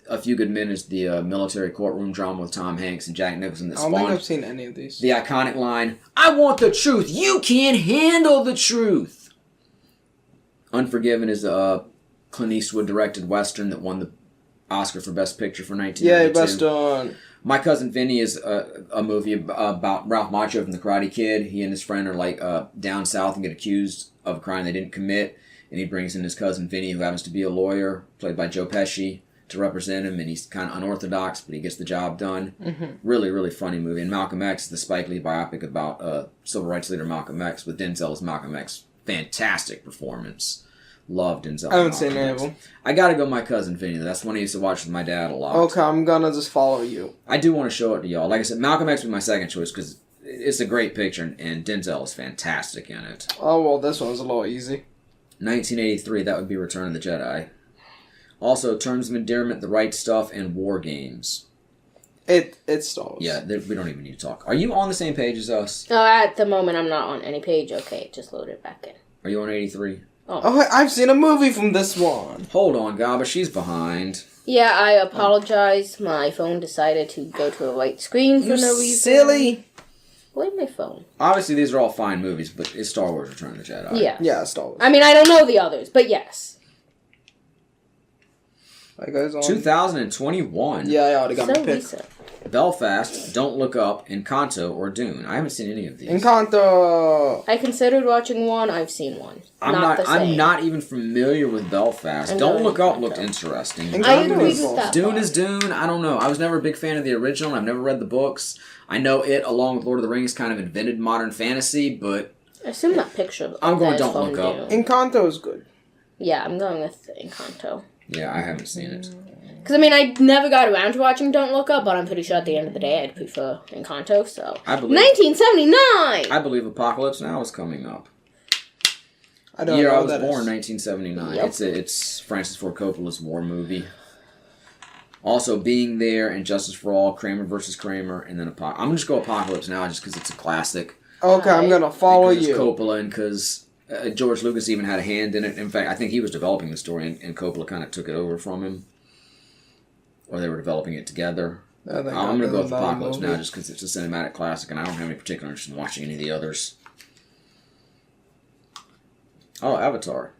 [SPEAKER 1] A Few Good Men is the military courtroom drama with Tom Hanks and Jack Nicholson that spawned...
[SPEAKER 3] I don't think I've seen any of these.
[SPEAKER 1] The iconic line, I want the truth, you can't handle the truth. Unforgiven is a Clint Eastwood directed Western that won the Oscar for Best Picture for 1992.
[SPEAKER 3] Yeah, Western.
[SPEAKER 1] My Cousin Vinny is a movie about Ralph Macchio from The Karate Kid. He and his friend are down south and get accused of a crime they didn't commit. And he brings in his cousin Vinny, who happens to be a lawyer, played by Joe Pesci, to represent him. And he's kind of unorthodox, but he gets the job done. Mm-hmm. Really, really funny movie. And Malcolm X is the Spike Lee biopic about civil rights leader Malcolm X with Denzel as Malcolm X. Fantastic performance. Love Denzel.
[SPEAKER 3] I haven't seen any of them.
[SPEAKER 1] I gotta go My Cousin Vinny. That's one I used to watch with my dad a lot.
[SPEAKER 3] Okay, I'm gonna just follow you.
[SPEAKER 1] I do want to show it to y'all. Like I said, Malcolm X was my second choice because it's a great picture and Denzel is fantastic in it.
[SPEAKER 3] Oh, well, this one's a little easy.
[SPEAKER 1] 1983, that would be Return of the Jedi. Also, Terms of Endearment, The Right Stuff, and War Games.
[SPEAKER 3] It's Star Wars.
[SPEAKER 1] Yeah, we don't even need to talk. Are you on the same page as us?
[SPEAKER 2] Oh, at the moment, I'm not on any page. Okay, just load it back in.
[SPEAKER 1] Are you on 83?
[SPEAKER 3] Oh, I've seen a movie from this one.
[SPEAKER 1] Hold on, Gaba, she's behind.
[SPEAKER 2] Yeah, I apologize. My phone decided to go to a white screen for no reason.
[SPEAKER 3] Silly.
[SPEAKER 2] Where's my phone?
[SPEAKER 1] Obviously, these are all fine movies, but it's Star Wars Return of the Jedi.
[SPEAKER 2] Yeah.
[SPEAKER 3] Yeah, Star Wars.
[SPEAKER 2] I mean, I don't know the others, but yes.
[SPEAKER 3] That goes on.
[SPEAKER 1] 2021.
[SPEAKER 3] Yeah, I already got my pick.
[SPEAKER 2] Recent.
[SPEAKER 1] Belfast, Don't Look Up, Encanto, or Dune. I haven't seen any of these.
[SPEAKER 3] Encanto.
[SPEAKER 2] I considered watching one. I've seen one.
[SPEAKER 1] I'm not even familiar with Belfast.
[SPEAKER 2] I'm
[SPEAKER 1] Don't
[SPEAKER 2] going
[SPEAKER 1] Look Up
[SPEAKER 2] Encanto.
[SPEAKER 1] looked interesting.
[SPEAKER 3] Encanto
[SPEAKER 2] I agree
[SPEAKER 3] is
[SPEAKER 2] with that.
[SPEAKER 1] Dune
[SPEAKER 2] part.
[SPEAKER 1] is Dune. I don't know. I was never a big fan of the original. I've never read the books. I know it, along with Lord of the Rings, kind of invented modern fantasy, but
[SPEAKER 2] I assume that picture.
[SPEAKER 1] I'm going
[SPEAKER 2] is
[SPEAKER 1] Don't
[SPEAKER 2] from
[SPEAKER 1] Look Up.
[SPEAKER 2] Dune.
[SPEAKER 3] Encanto is good.
[SPEAKER 2] Yeah, I'm going with Encanto.
[SPEAKER 1] yeah, I haven't seen it.
[SPEAKER 2] Because, I mean, I never got around to watching Don't Look Up, but I'm pretty sure at the end of the day I'd prefer Encanto, so...
[SPEAKER 1] I believe
[SPEAKER 2] 1979!
[SPEAKER 1] I believe Apocalypse Now is coming up.
[SPEAKER 3] I don't
[SPEAKER 1] Year
[SPEAKER 3] know
[SPEAKER 1] I
[SPEAKER 3] what
[SPEAKER 1] was
[SPEAKER 3] that
[SPEAKER 1] born,
[SPEAKER 3] is.
[SPEAKER 1] 1979.
[SPEAKER 2] Yep.
[SPEAKER 1] It's Francis Ford Coppola's war movie. Also, Being There and Justice for All, Kramer versus Kramer, and then I'm gonna just go Apocalypse Now just because it's a classic.
[SPEAKER 3] Okay, I'm gonna follow
[SPEAKER 1] Because it's
[SPEAKER 3] you.
[SPEAKER 1] Coppola and because George Lucas even had a hand in it. In fact, I think he was developing the story and Coppola kind of took it over from him. Or they were developing it together. I'm going to go with Apocalypse Now just because it's a cinematic classic and I don't have any particular interest in watching any of the others. Oh, Avatar.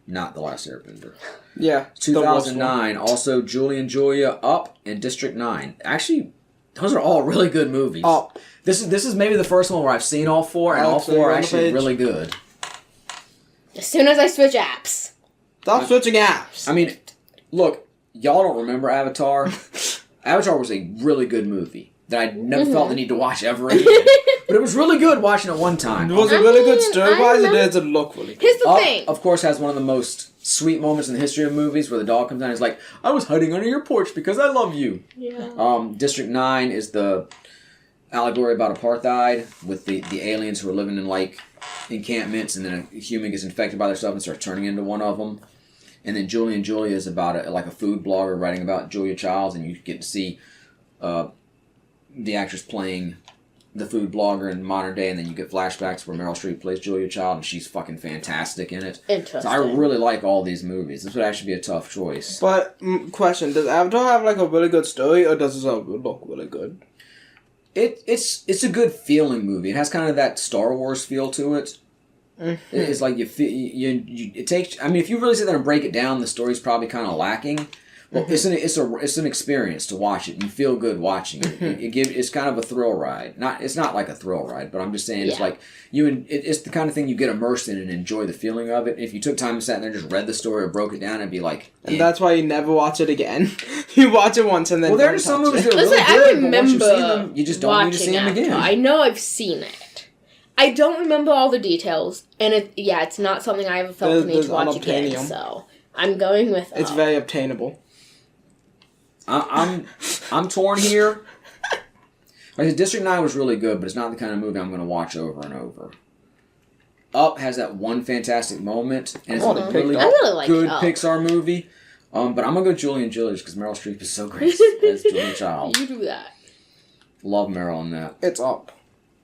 [SPEAKER 1] Not The Last Airbender.
[SPEAKER 3] Yeah.
[SPEAKER 1] 2009, also Julie and Julia, Up, and District 9. Actually, those are all really good movies.
[SPEAKER 3] Up.
[SPEAKER 1] This is maybe the first one where I've seen all four, and all four are actually really good.
[SPEAKER 2] As soon as I switch apps.
[SPEAKER 3] Stop switching apps.
[SPEAKER 1] I mean, look, y'all don't remember Avatar. Avatar was a really good movie that I never felt the need to watch ever again. But it was really good watching it one time.
[SPEAKER 3] Was it really good
[SPEAKER 2] I
[SPEAKER 3] story-wise, or
[SPEAKER 2] remember-
[SPEAKER 3] does it look really good?
[SPEAKER 2] Here's the
[SPEAKER 1] Up,
[SPEAKER 2] thing.
[SPEAKER 1] of course, has one of the most sweet moments in the history of movies where the dog comes down and is like, I was hiding under your porch because I love you.
[SPEAKER 2] Yeah.
[SPEAKER 1] District 9 is the allegory about apartheid with the aliens who are living in, like, encampments, and then a human gets infected by their stuff and starts turning into one of them. And then Julie and Julia is about a food blogger writing about Julia Childs, and you get to see the actress playing the food blogger in modern day, and then you get flashbacks where Meryl Streep plays Julia Child, and she's fucking fantastic in it.
[SPEAKER 2] Interesting.
[SPEAKER 1] So I really like all these movies. This would actually be a tough choice.
[SPEAKER 3] But, question, does Avatar have, like, a really good story, or does it look really good?
[SPEAKER 1] It's a good feeling movie. It has kind of that Star Wars feel to it.
[SPEAKER 3] Mm-hmm.
[SPEAKER 1] It's like you feel it takes. I mean, if you really sit there and break it down, the story's probably kind of lacking. Well, it's an experience to watch it. You feel good watching it. It's kind of a thrill ride. It's not like a thrill ride, but I'm just saying it's like it's the kind of thing you get immersed in and enjoy the feeling of it. If you took time and sat there and just read the story or broke it down, it'd be like.
[SPEAKER 3] And that's why you never watch it again. You watch it once and then.
[SPEAKER 1] Well, there are just some movies that are
[SPEAKER 2] Listen,
[SPEAKER 1] really
[SPEAKER 2] I
[SPEAKER 1] good, but once
[SPEAKER 2] remember
[SPEAKER 1] you've seen them, you just don't need to see them
[SPEAKER 2] watching
[SPEAKER 1] again.
[SPEAKER 2] Avatar. I know I've seen it. I don't remember all the details, and it's not something I ever felt the need to watch again. So I'm going with.
[SPEAKER 3] It's very obtainable.
[SPEAKER 1] I'm torn here. Like, District 9 was really good, but it's not the kind of movie I'm going to watch over and over. Up has that one fantastic moment, and it's a really
[SPEAKER 2] like
[SPEAKER 1] good
[SPEAKER 2] Up.
[SPEAKER 1] Pixar movie. But I'm going to go Julie and Julia because Meryl Streep is so great as Julia Child.
[SPEAKER 2] You do that.
[SPEAKER 1] Love Meryl in that.
[SPEAKER 3] It's Up.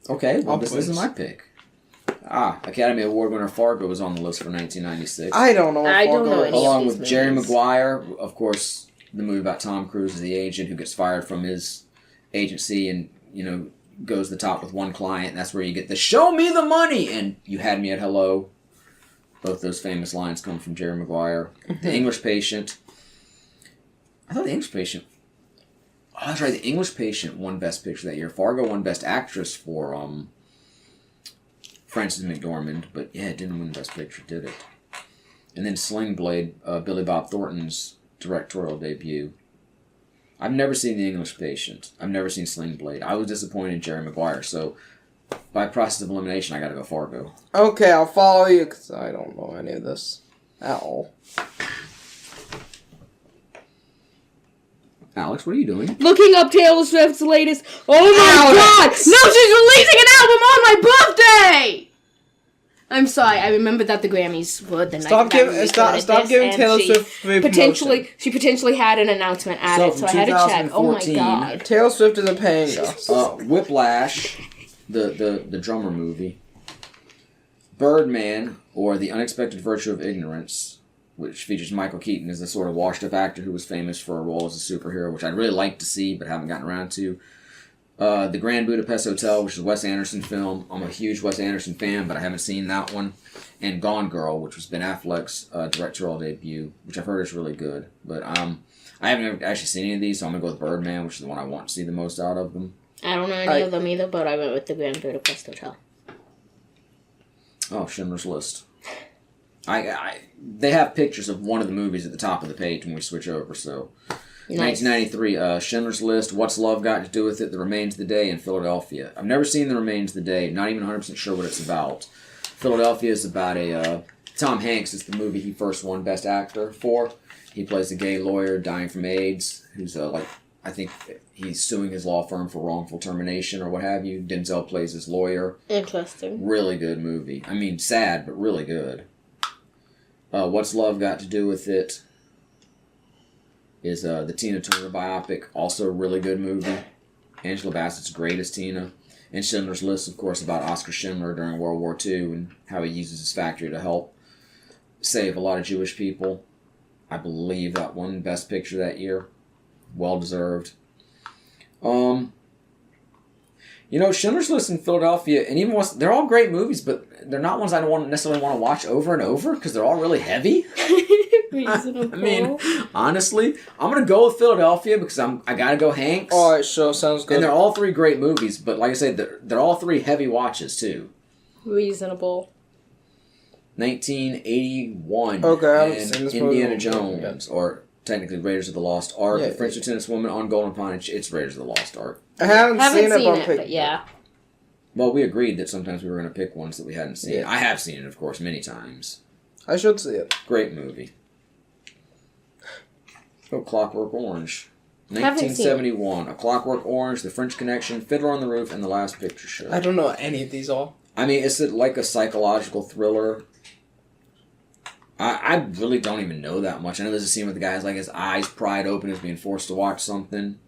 [SPEAKER 1] Okay, well,
[SPEAKER 3] Up
[SPEAKER 1] this
[SPEAKER 3] wins.
[SPEAKER 1] is my pick. Academy Award winner Fargo was on the list for 1996.
[SPEAKER 3] I don't know.
[SPEAKER 2] I don't know any of
[SPEAKER 1] Along
[SPEAKER 2] these
[SPEAKER 1] with Jerry
[SPEAKER 2] movies.
[SPEAKER 1] Maguire, of course, the movie about Tom Cruise as the agent who gets fired from his agency and, goes to the top with one client. And that's where you get the "Show me the money" and "You had me at hello." Both those famous lines come from Jerry Maguire. The English Patient. I thought The English Patient. Oh, that's right. The English Patient won Best Picture that year. Fargo won Best Actress for Frances McDormand, but yeah, it didn't win Best Picture, did it? And then Sling Blade, Billy Bob Thornton's directorial debut. I've never seen The English Patient. I've never seen Sling Blade. I was disappointed in Jerry Maguire, so by process of elimination, I gotta go Fargo.
[SPEAKER 3] Okay, I'll follow you because I don't know any of this. Ow.
[SPEAKER 1] Alex, what are you doing?
[SPEAKER 2] Looking up Taylor Swift's latest. Oh my god!
[SPEAKER 3] Alex!
[SPEAKER 2] No, she's releasing an album on my birthday! I'm sorry, I remember that the Grammys were the night that we recorded
[SPEAKER 3] Stop
[SPEAKER 2] this,
[SPEAKER 3] giving
[SPEAKER 2] and
[SPEAKER 3] Taylor
[SPEAKER 2] she
[SPEAKER 3] Swift free promotion.
[SPEAKER 2] She potentially had an announcement at
[SPEAKER 1] So
[SPEAKER 2] it, so I had to check. Oh my
[SPEAKER 1] 2014,
[SPEAKER 2] god.
[SPEAKER 3] Taylor Swift isn't paying us.
[SPEAKER 1] Whiplash, the drummer movie. Birdman, or The Unexpected Virtue of Ignorance, which features Michael Keaton as a sort of washed-up actor who was famous for a role as a superhero, which I'd really like to see but haven't gotten around to. The Grand Budapest Hotel, which is a Wes Anderson film. I'm a huge Wes Anderson fan, but I haven't seen that one. And Gone Girl, which was Ben Affleck's directorial debut, which I've heard is really good. But I haven't actually seen any of these, so I'm going to go with Birdman, which is the one I want to see the most out of them.
[SPEAKER 2] I don't know any of them either, but I went with the Grand Budapest Hotel.
[SPEAKER 1] Oh, Schindler's List. They have pictures of one of the movies at the top of the page when we switch over, so...
[SPEAKER 2] Nice.
[SPEAKER 1] 1993, Schindler's List, What's Love Got to Do with It, The Remains of the Day, and Philadelphia. I've never seen The Remains of the Day, not even 100% sure what it's about. Philadelphia is about Tom Hanks is the movie he first won Best Actor for. He plays a gay lawyer dying from AIDS, who's I think he's suing his law firm for wrongful termination or what have you. Denzel plays his lawyer.
[SPEAKER 2] Interesting.
[SPEAKER 1] Really good movie. I mean, sad, but really good. What's Love Got to Do with It? Is the Tina Turner biopic, also a really good movie. Angela Bassett's great as Tina. And Schindler's List, of course, about Oskar Schindler during World War II and how he uses his factory to help save a lot of Jewish people. I believe that won Best Picture that year. Well deserved. Schindler's List and Philadelphia, and even they're all great movies, but they're not ones I don't necessarily want to watch over and over because they're all really heavy.
[SPEAKER 2] Reasonable.
[SPEAKER 1] I mean, honestly, I'm gonna go with Philadelphia because I gotta go Hanks.
[SPEAKER 3] All right, sure, sounds good.
[SPEAKER 1] And they're all three great movies, but like I said, they're all three heavy watches too.
[SPEAKER 2] Reasonable.
[SPEAKER 1] 1981.
[SPEAKER 3] Okay, I haven't
[SPEAKER 1] and
[SPEAKER 3] seen this
[SPEAKER 1] Indiana
[SPEAKER 3] movie.
[SPEAKER 1] Jones, or technically Raiders of the Lost Ark.
[SPEAKER 3] Yeah,
[SPEAKER 1] the French Lieutenant's Woman on Golden Pond. It's Raiders of the Lost Ark.
[SPEAKER 3] I haven't seen it,
[SPEAKER 2] but yeah.
[SPEAKER 1] Well, we agreed that sometimes we were going to pick ones that we hadn't seen.
[SPEAKER 3] Yeah.
[SPEAKER 1] I have seen it, of course, many times.
[SPEAKER 3] I should see it.
[SPEAKER 1] Great movie. Oh, Clockwork Orange.
[SPEAKER 2] Haven't seen
[SPEAKER 1] 1971. A Clockwork Orange, The French Connection, Fiddler on the Roof, and The Last Picture Show.
[SPEAKER 3] I don't know what any of these are.
[SPEAKER 1] I mean, it's like a psychological thriller. I really don't even know that much. I know there's a scene where the guy has like his eyes pried open as being forced to watch something.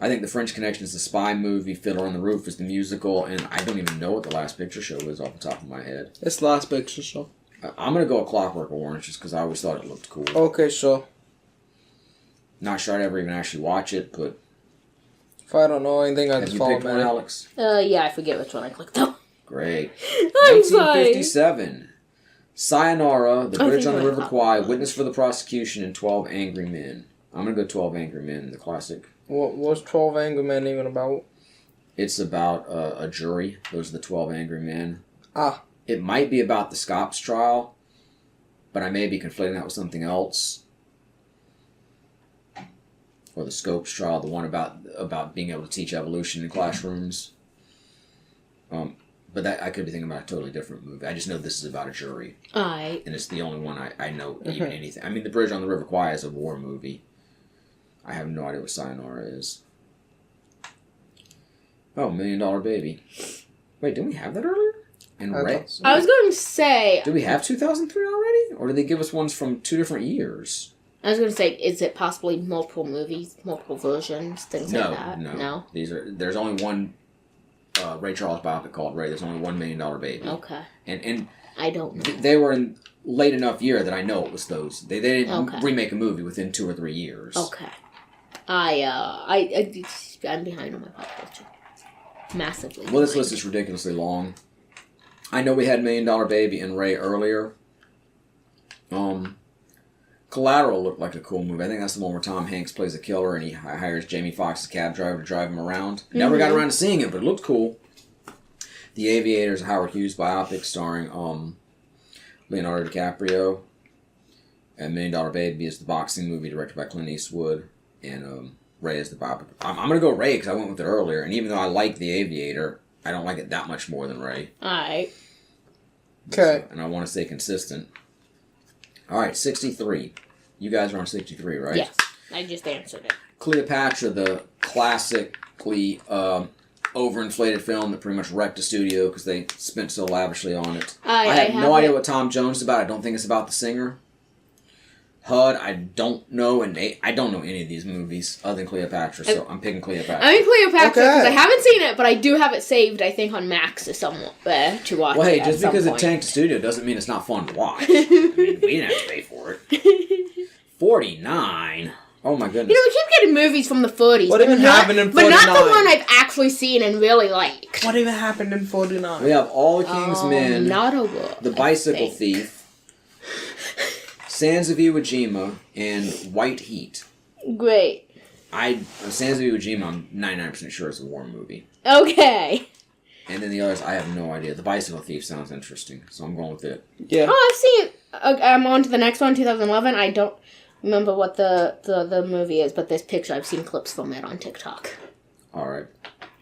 [SPEAKER 1] I think The French Connection is the spy movie, Fiddler on the Roof is the musical, and I don't even know what The Last Picture Show is off the top of my head.
[SPEAKER 3] It's the Last Picture Show.
[SPEAKER 1] I'm going to go with Clockwork Orange just because I always thought it looked cool.
[SPEAKER 3] Okay, sure.
[SPEAKER 1] Not sure I'd ever even actually watch it, but...
[SPEAKER 3] If I don't know anything, I
[SPEAKER 1] Have
[SPEAKER 3] just
[SPEAKER 1] you
[SPEAKER 3] follow
[SPEAKER 1] picked one,
[SPEAKER 3] me.
[SPEAKER 1] Alex?
[SPEAKER 2] Yeah, I forget which one I clicked on.
[SPEAKER 1] Great.
[SPEAKER 2] I'm sorry.
[SPEAKER 1] 1957. Sayonara, The
[SPEAKER 2] Oh,
[SPEAKER 1] Bridge on the
[SPEAKER 2] thank you.
[SPEAKER 1] River Kwai, Witness for the Prosecution, and 12 Angry Men. I'm going to go 12 Angry Men, the classic.
[SPEAKER 3] What was 12 Angry Men even about?
[SPEAKER 1] It's about a jury. Those are the 12 Angry Men.
[SPEAKER 3] Ah.
[SPEAKER 1] It might be about the Scopes trial, but I may be conflating that with something else. Or the Scopes trial, the one about being able to teach evolution in classrooms. But that I could be thinking about a totally different movie. I just know this is about a jury.
[SPEAKER 2] Alright.
[SPEAKER 1] And it's the only one I know even anything. I mean, The Bridge on the River Kwai is a war movie. I have no idea what Sayonara is. Oh, $1 Million Baby. Wait, didn't we have that earlier? And Ray?
[SPEAKER 3] So.
[SPEAKER 2] I was going to say...
[SPEAKER 1] Did we have 2003 already? Or did they give us ones from 2 different years?
[SPEAKER 2] I was going to say, is it possibly multiple movies, multiple versions, things like that?
[SPEAKER 1] No. There's only one Ray Charles biopic called Ray. There's only $1 Million Baby.
[SPEAKER 2] Okay.
[SPEAKER 1] And
[SPEAKER 2] I don't know.
[SPEAKER 1] they were in late enough year that I know it was those. They didn't remake a movie within 2 or 3 years.
[SPEAKER 2] Okay. I'm behind on my pop culture. Massively.
[SPEAKER 1] Well, this list is ridiculously long. I know we had $1 Million Baby and Ray earlier. Collateral looked like a cool movie. I think that's the one where Tom Hanks plays a killer and he hires Jamie Foxx's cab driver to drive him around. Never got around to seeing it, but it looked cool. The Aviator is a Howard Hughes biopic starring Leonardo DiCaprio. And $1 Million Baby is the boxing movie directed by Clint Eastwood. And Ray is the biopic. I'm going to go Ray because I went with it earlier. And even though I like The Aviator, I don't like it that much more than Ray.
[SPEAKER 2] Alright.
[SPEAKER 3] Okay.
[SPEAKER 1] And I want to stay consistent. All right, 63. You guys are on 63, right?
[SPEAKER 2] Yes, I just answered it.
[SPEAKER 1] Cleopatra, the classically overinflated film that pretty much wrecked the studio because they spent so lavishly on it. I have no idea what Tom Jones is about. I don't think it's about the singer. HUD, I don't know, and I don't know any of these movies other than Cleopatra, so I'm picking Cleopatra.
[SPEAKER 2] I mean Cleopatra because I haven't seen it, but I do have it saved, I think, on Max to watch.
[SPEAKER 1] Well, hey, just because it tanked the studio doesn't mean it's not fun to watch. I mean, we didn't have to pay for it. 49. Oh my goodness.
[SPEAKER 2] You know, we keep getting movies from the 40s.
[SPEAKER 3] What even happened in 49?
[SPEAKER 2] But not the one I've actually seen and really liked.
[SPEAKER 3] What even happened in 49?
[SPEAKER 1] We have All the King's Men,
[SPEAKER 2] not a book,
[SPEAKER 1] The Bicycle Thief, Sands of Iwo Jima, and White Heat.
[SPEAKER 2] Great.
[SPEAKER 1] Sands of Iwo Jima, I'm 99% sure is a war movie.
[SPEAKER 2] Okay.
[SPEAKER 1] And then the others, I have no idea. The Bicycle Thief sounds interesting, so I'm going with it.
[SPEAKER 3] Yeah.
[SPEAKER 2] Oh, I've seen. I'm on to the next one, 2011. I don't remember what the movie is, but this picture, I've seen clips from it on TikTok.
[SPEAKER 1] All right.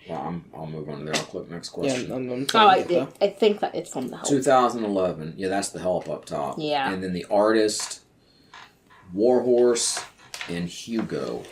[SPEAKER 1] Well, I'll move on to there. I'll click next question.
[SPEAKER 3] Yeah,
[SPEAKER 2] I think that it's from The Help.
[SPEAKER 1] 2011. Yeah, that's The Help up top.
[SPEAKER 2] Yeah.
[SPEAKER 1] And then The Artist, Warhorse, and Hugo.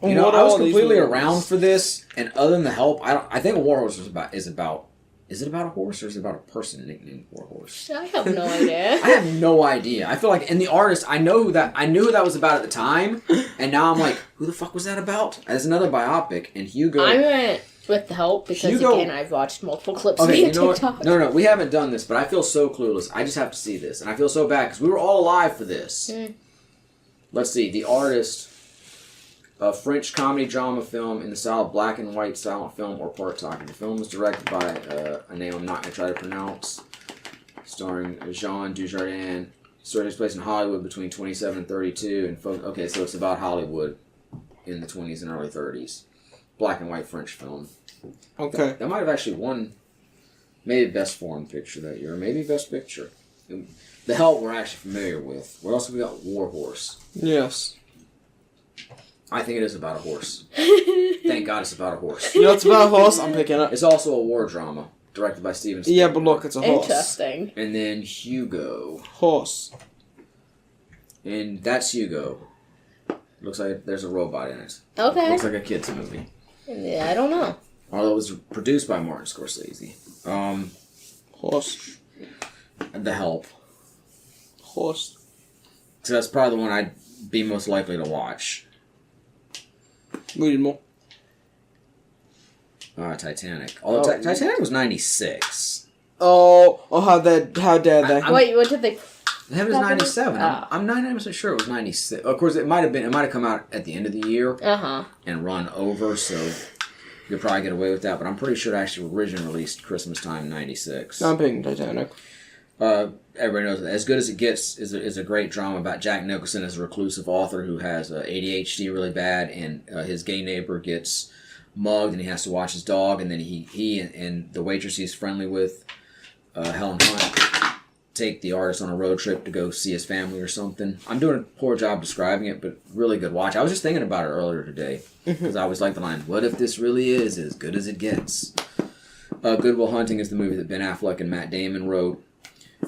[SPEAKER 1] You know, I was completely around for this, and other than The Help, I think Warhorse is about. Is it about a horse or is it about a person nicknamed Warhorse?
[SPEAKER 2] I have no idea.
[SPEAKER 1] I have no idea. I feel like in The Artist, I knew who that was about at the time, and now I'm like, who the fuck was that about? There's another biopic, and Hugo.
[SPEAKER 2] I went with The Help because again, I've watched multiple clips
[SPEAKER 1] okay,
[SPEAKER 2] via TikTok.
[SPEAKER 1] What? No, we haven't done this, but I feel so clueless. I just have to see this, and I feel so bad because we were all alive for this. Let's see, The Artist. A French comedy drama film in the style of black and white silent film or part talkie. The film was directed by a name I'm not going to try to pronounce, starring Jean Dujardin. Story takes place in Hollywood between 27 and 32. Okay, so it's about Hollywood in the 20s and early 30s. Black and white French film.
[SPEAKER 3] Okay.
[SPEAKER 1] That might have actually won maybe Best Foreign Picture that year, maybe Best Picture. The Help we're actually familiar with. What else have we got? Warhorse.
[SPEAKER 3] Yes.
[SPEAKER 1] I think it is about a horse. Thank God it's about a horse.
[SPEAKER 3] You know it's about a horse? I'm picking it.
[SPEAKER 1] It's also a war drama, directed by Steven Spielberg.
[SPEAKER 3] Yeah, but look, it's a horse.
[SPEAKER 2] Interesting.
[SPEAKER 1] And then Hugo.
[SPEAKER 3] Horse.
[SPEAKER 1] And that's Hugo. Looks like there's a robot in it.
[SPEAKER 2] Okay.
[SPEAKER 1] Looks like a kid's movie.
[SPEAKER 2] Yeah, I don't know.
[SPEAKER 1] Although it was produced by Martin Scorsese.
[SPEAKER 3] Horse.
[SPEAKER 1] The Help.
[SPEAKER 3] Horse.
[SPEAKER 1] So that's probably the one I'd be most likely to watch.
[SPEAKER 3] We need more.
[SPEAKER 1] Titanic. Although Titanic was 96.
[SPEAKER 3] How dare they?
[SPEAKER 2] Wait, what did they...
[SPEAKER 1] It was 97. I'm 99% sure it was 96. Of course, it might have come out at the end of the year and run over, so you'll probably get away with that. But I'm pretty sure it actually originally released Christmas time 96.
[SPEAKER 3] I'm picking Titanic.
[SPEAKER 1] Everybody knows that As Good as It Gets is a great drama about Jack Nicholson as a reclusive author who has ADHD really bad, and his gay neighbor gets mugged and he has to watch his dog, and then he and the waitress he's friendly with, Helen Hunt, take the artist on a road trip to go see his family or something. I'm doing a poor job describing it, but really good watch. I was just thinking about it earlier today because I always like the line, "What if this really is as good as it gets?" Good Will Hunting is the movie that Ben Affleck and Matt Damon wrote.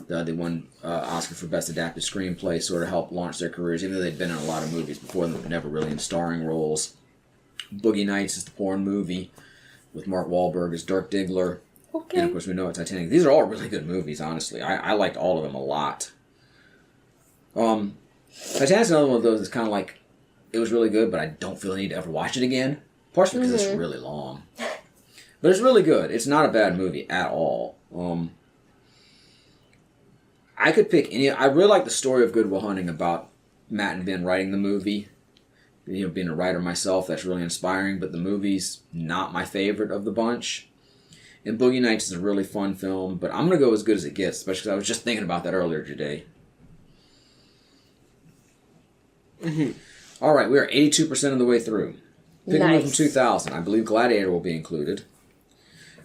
[SPEAKER 1] They won Oscar for Best Adapted Screenplay, sort of helped launch their careers, even though they'd been in a lot of movies before them, but never really in starring roles. Boogie Nights is the porn movie with Mark Wahlberg as Dirk Diggler. Okay. And, of course, we know it's Titanic. These are all really good movies, honestly. I liked all of them a lot. Titanic's another one of those that's kind of like, it was really good, but I don't feel the need to ever watch it again. Partially because it's really long. But it's really good. It's not a bad movie at all. I could pick any... I really like the story of Good Will Hunting about Matt and Ben writing the movie. You know, being a writer myself, that's really inspiring, but the movie's not my favorite of the bunch. And Boogie Nights is a really fun film, but I'm going to go As Good as It Gets, especially because I was just thinking about that earlier today. All right, we are 82% of the way through. Pick a movie from 2000. I believe Gladiator will be included.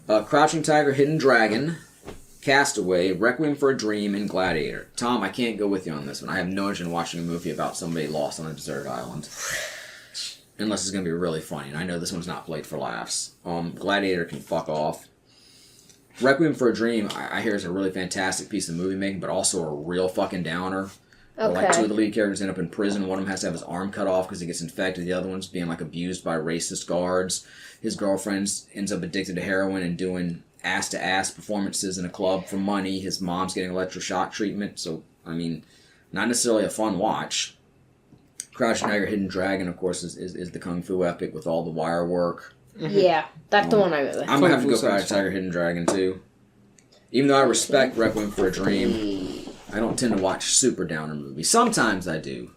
[SPEAKER 1] Crouching Tiger, Hidden Dragon, Castaway, Requiem for a Dream, and Gladiator. Tom, I can't go with you on this one. I have no interest in watching a movie about somebody lost on a desert island. Unless it's going to be really funny. And I know this one's not played for laughs. Gladiator can fuck off. Requiem for a Dream, I hear is a really fantastic piece of movie making, but also a real fucking downer. Where, like,
[SPEAKER 2] Okay.
[SPEAKER 1] two of the lead characters end up in prison. One of them has to have his arm cut off because he gets infected. The other one's being, like, abused by racist guards. His girlfriend ends up addicted to heroin and doing ass-to-ass performances in a club for money. His mom's getting electroshock treatment. So, I mean, not necessarily a fun watch. Crouching Tiger, Hidden Dragon, of course, is the Kung Fu epic with all the wire work.
[SPEAKER 2] Yeah, that's the one I remember.
[SPEAKER 1] I'm going to have to go
[SPEAKER 3] Kung Fu
[SPEAKER 1] Crouching
[SPEAKER 3] sounds
[SPEAKER 1] Tiger, Hidden Dragon, too. Even though I respect Requiem for a Dream, I don't tend to watch super downer movies. Sometimes I do.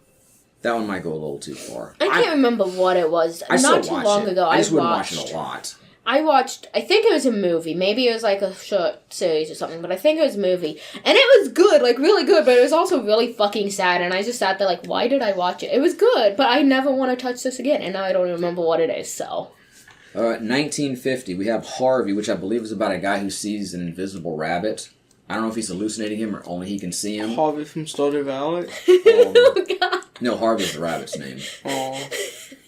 [SPEAKER 1] That one might go a little too far.
[SPEAKER 2] I can't remember what it was.
[SPEAKER 1] I still
[SPEAKER 2] Not too
[SPEAKER 1] watch
[SPEAKER 2] long
[SPEAKER 1] it.
[SPEAKER 2] ago,
[SPEAKER 1] I just wouldn't
[SPEAKER 2] watched.
[SPEAKER 1] watch it a lot.
[SPEAKER 2] I watched. I think it was a movie. Maybe it was like a short series or something. But I think it was a movie, and it was good, like really good. But it was also really fucking sad. And I just sat there like, why did I watch it? It was good, but I never want to touch this again. And now I don't remember what it is. So.
[SPEAKER 1] 1950, we have Harvey, which I believe is about a guy who sees an invisible rabbit. I don't know if he's hallucinating him or only he can see him.
[SPEAKER 3] Harvey from Stardew Valley.
[SPEAKER 2] Oh god.
[SPEAKER 1] No, Harvey's the rabbit's name.
[SPEAKER 3] Oh,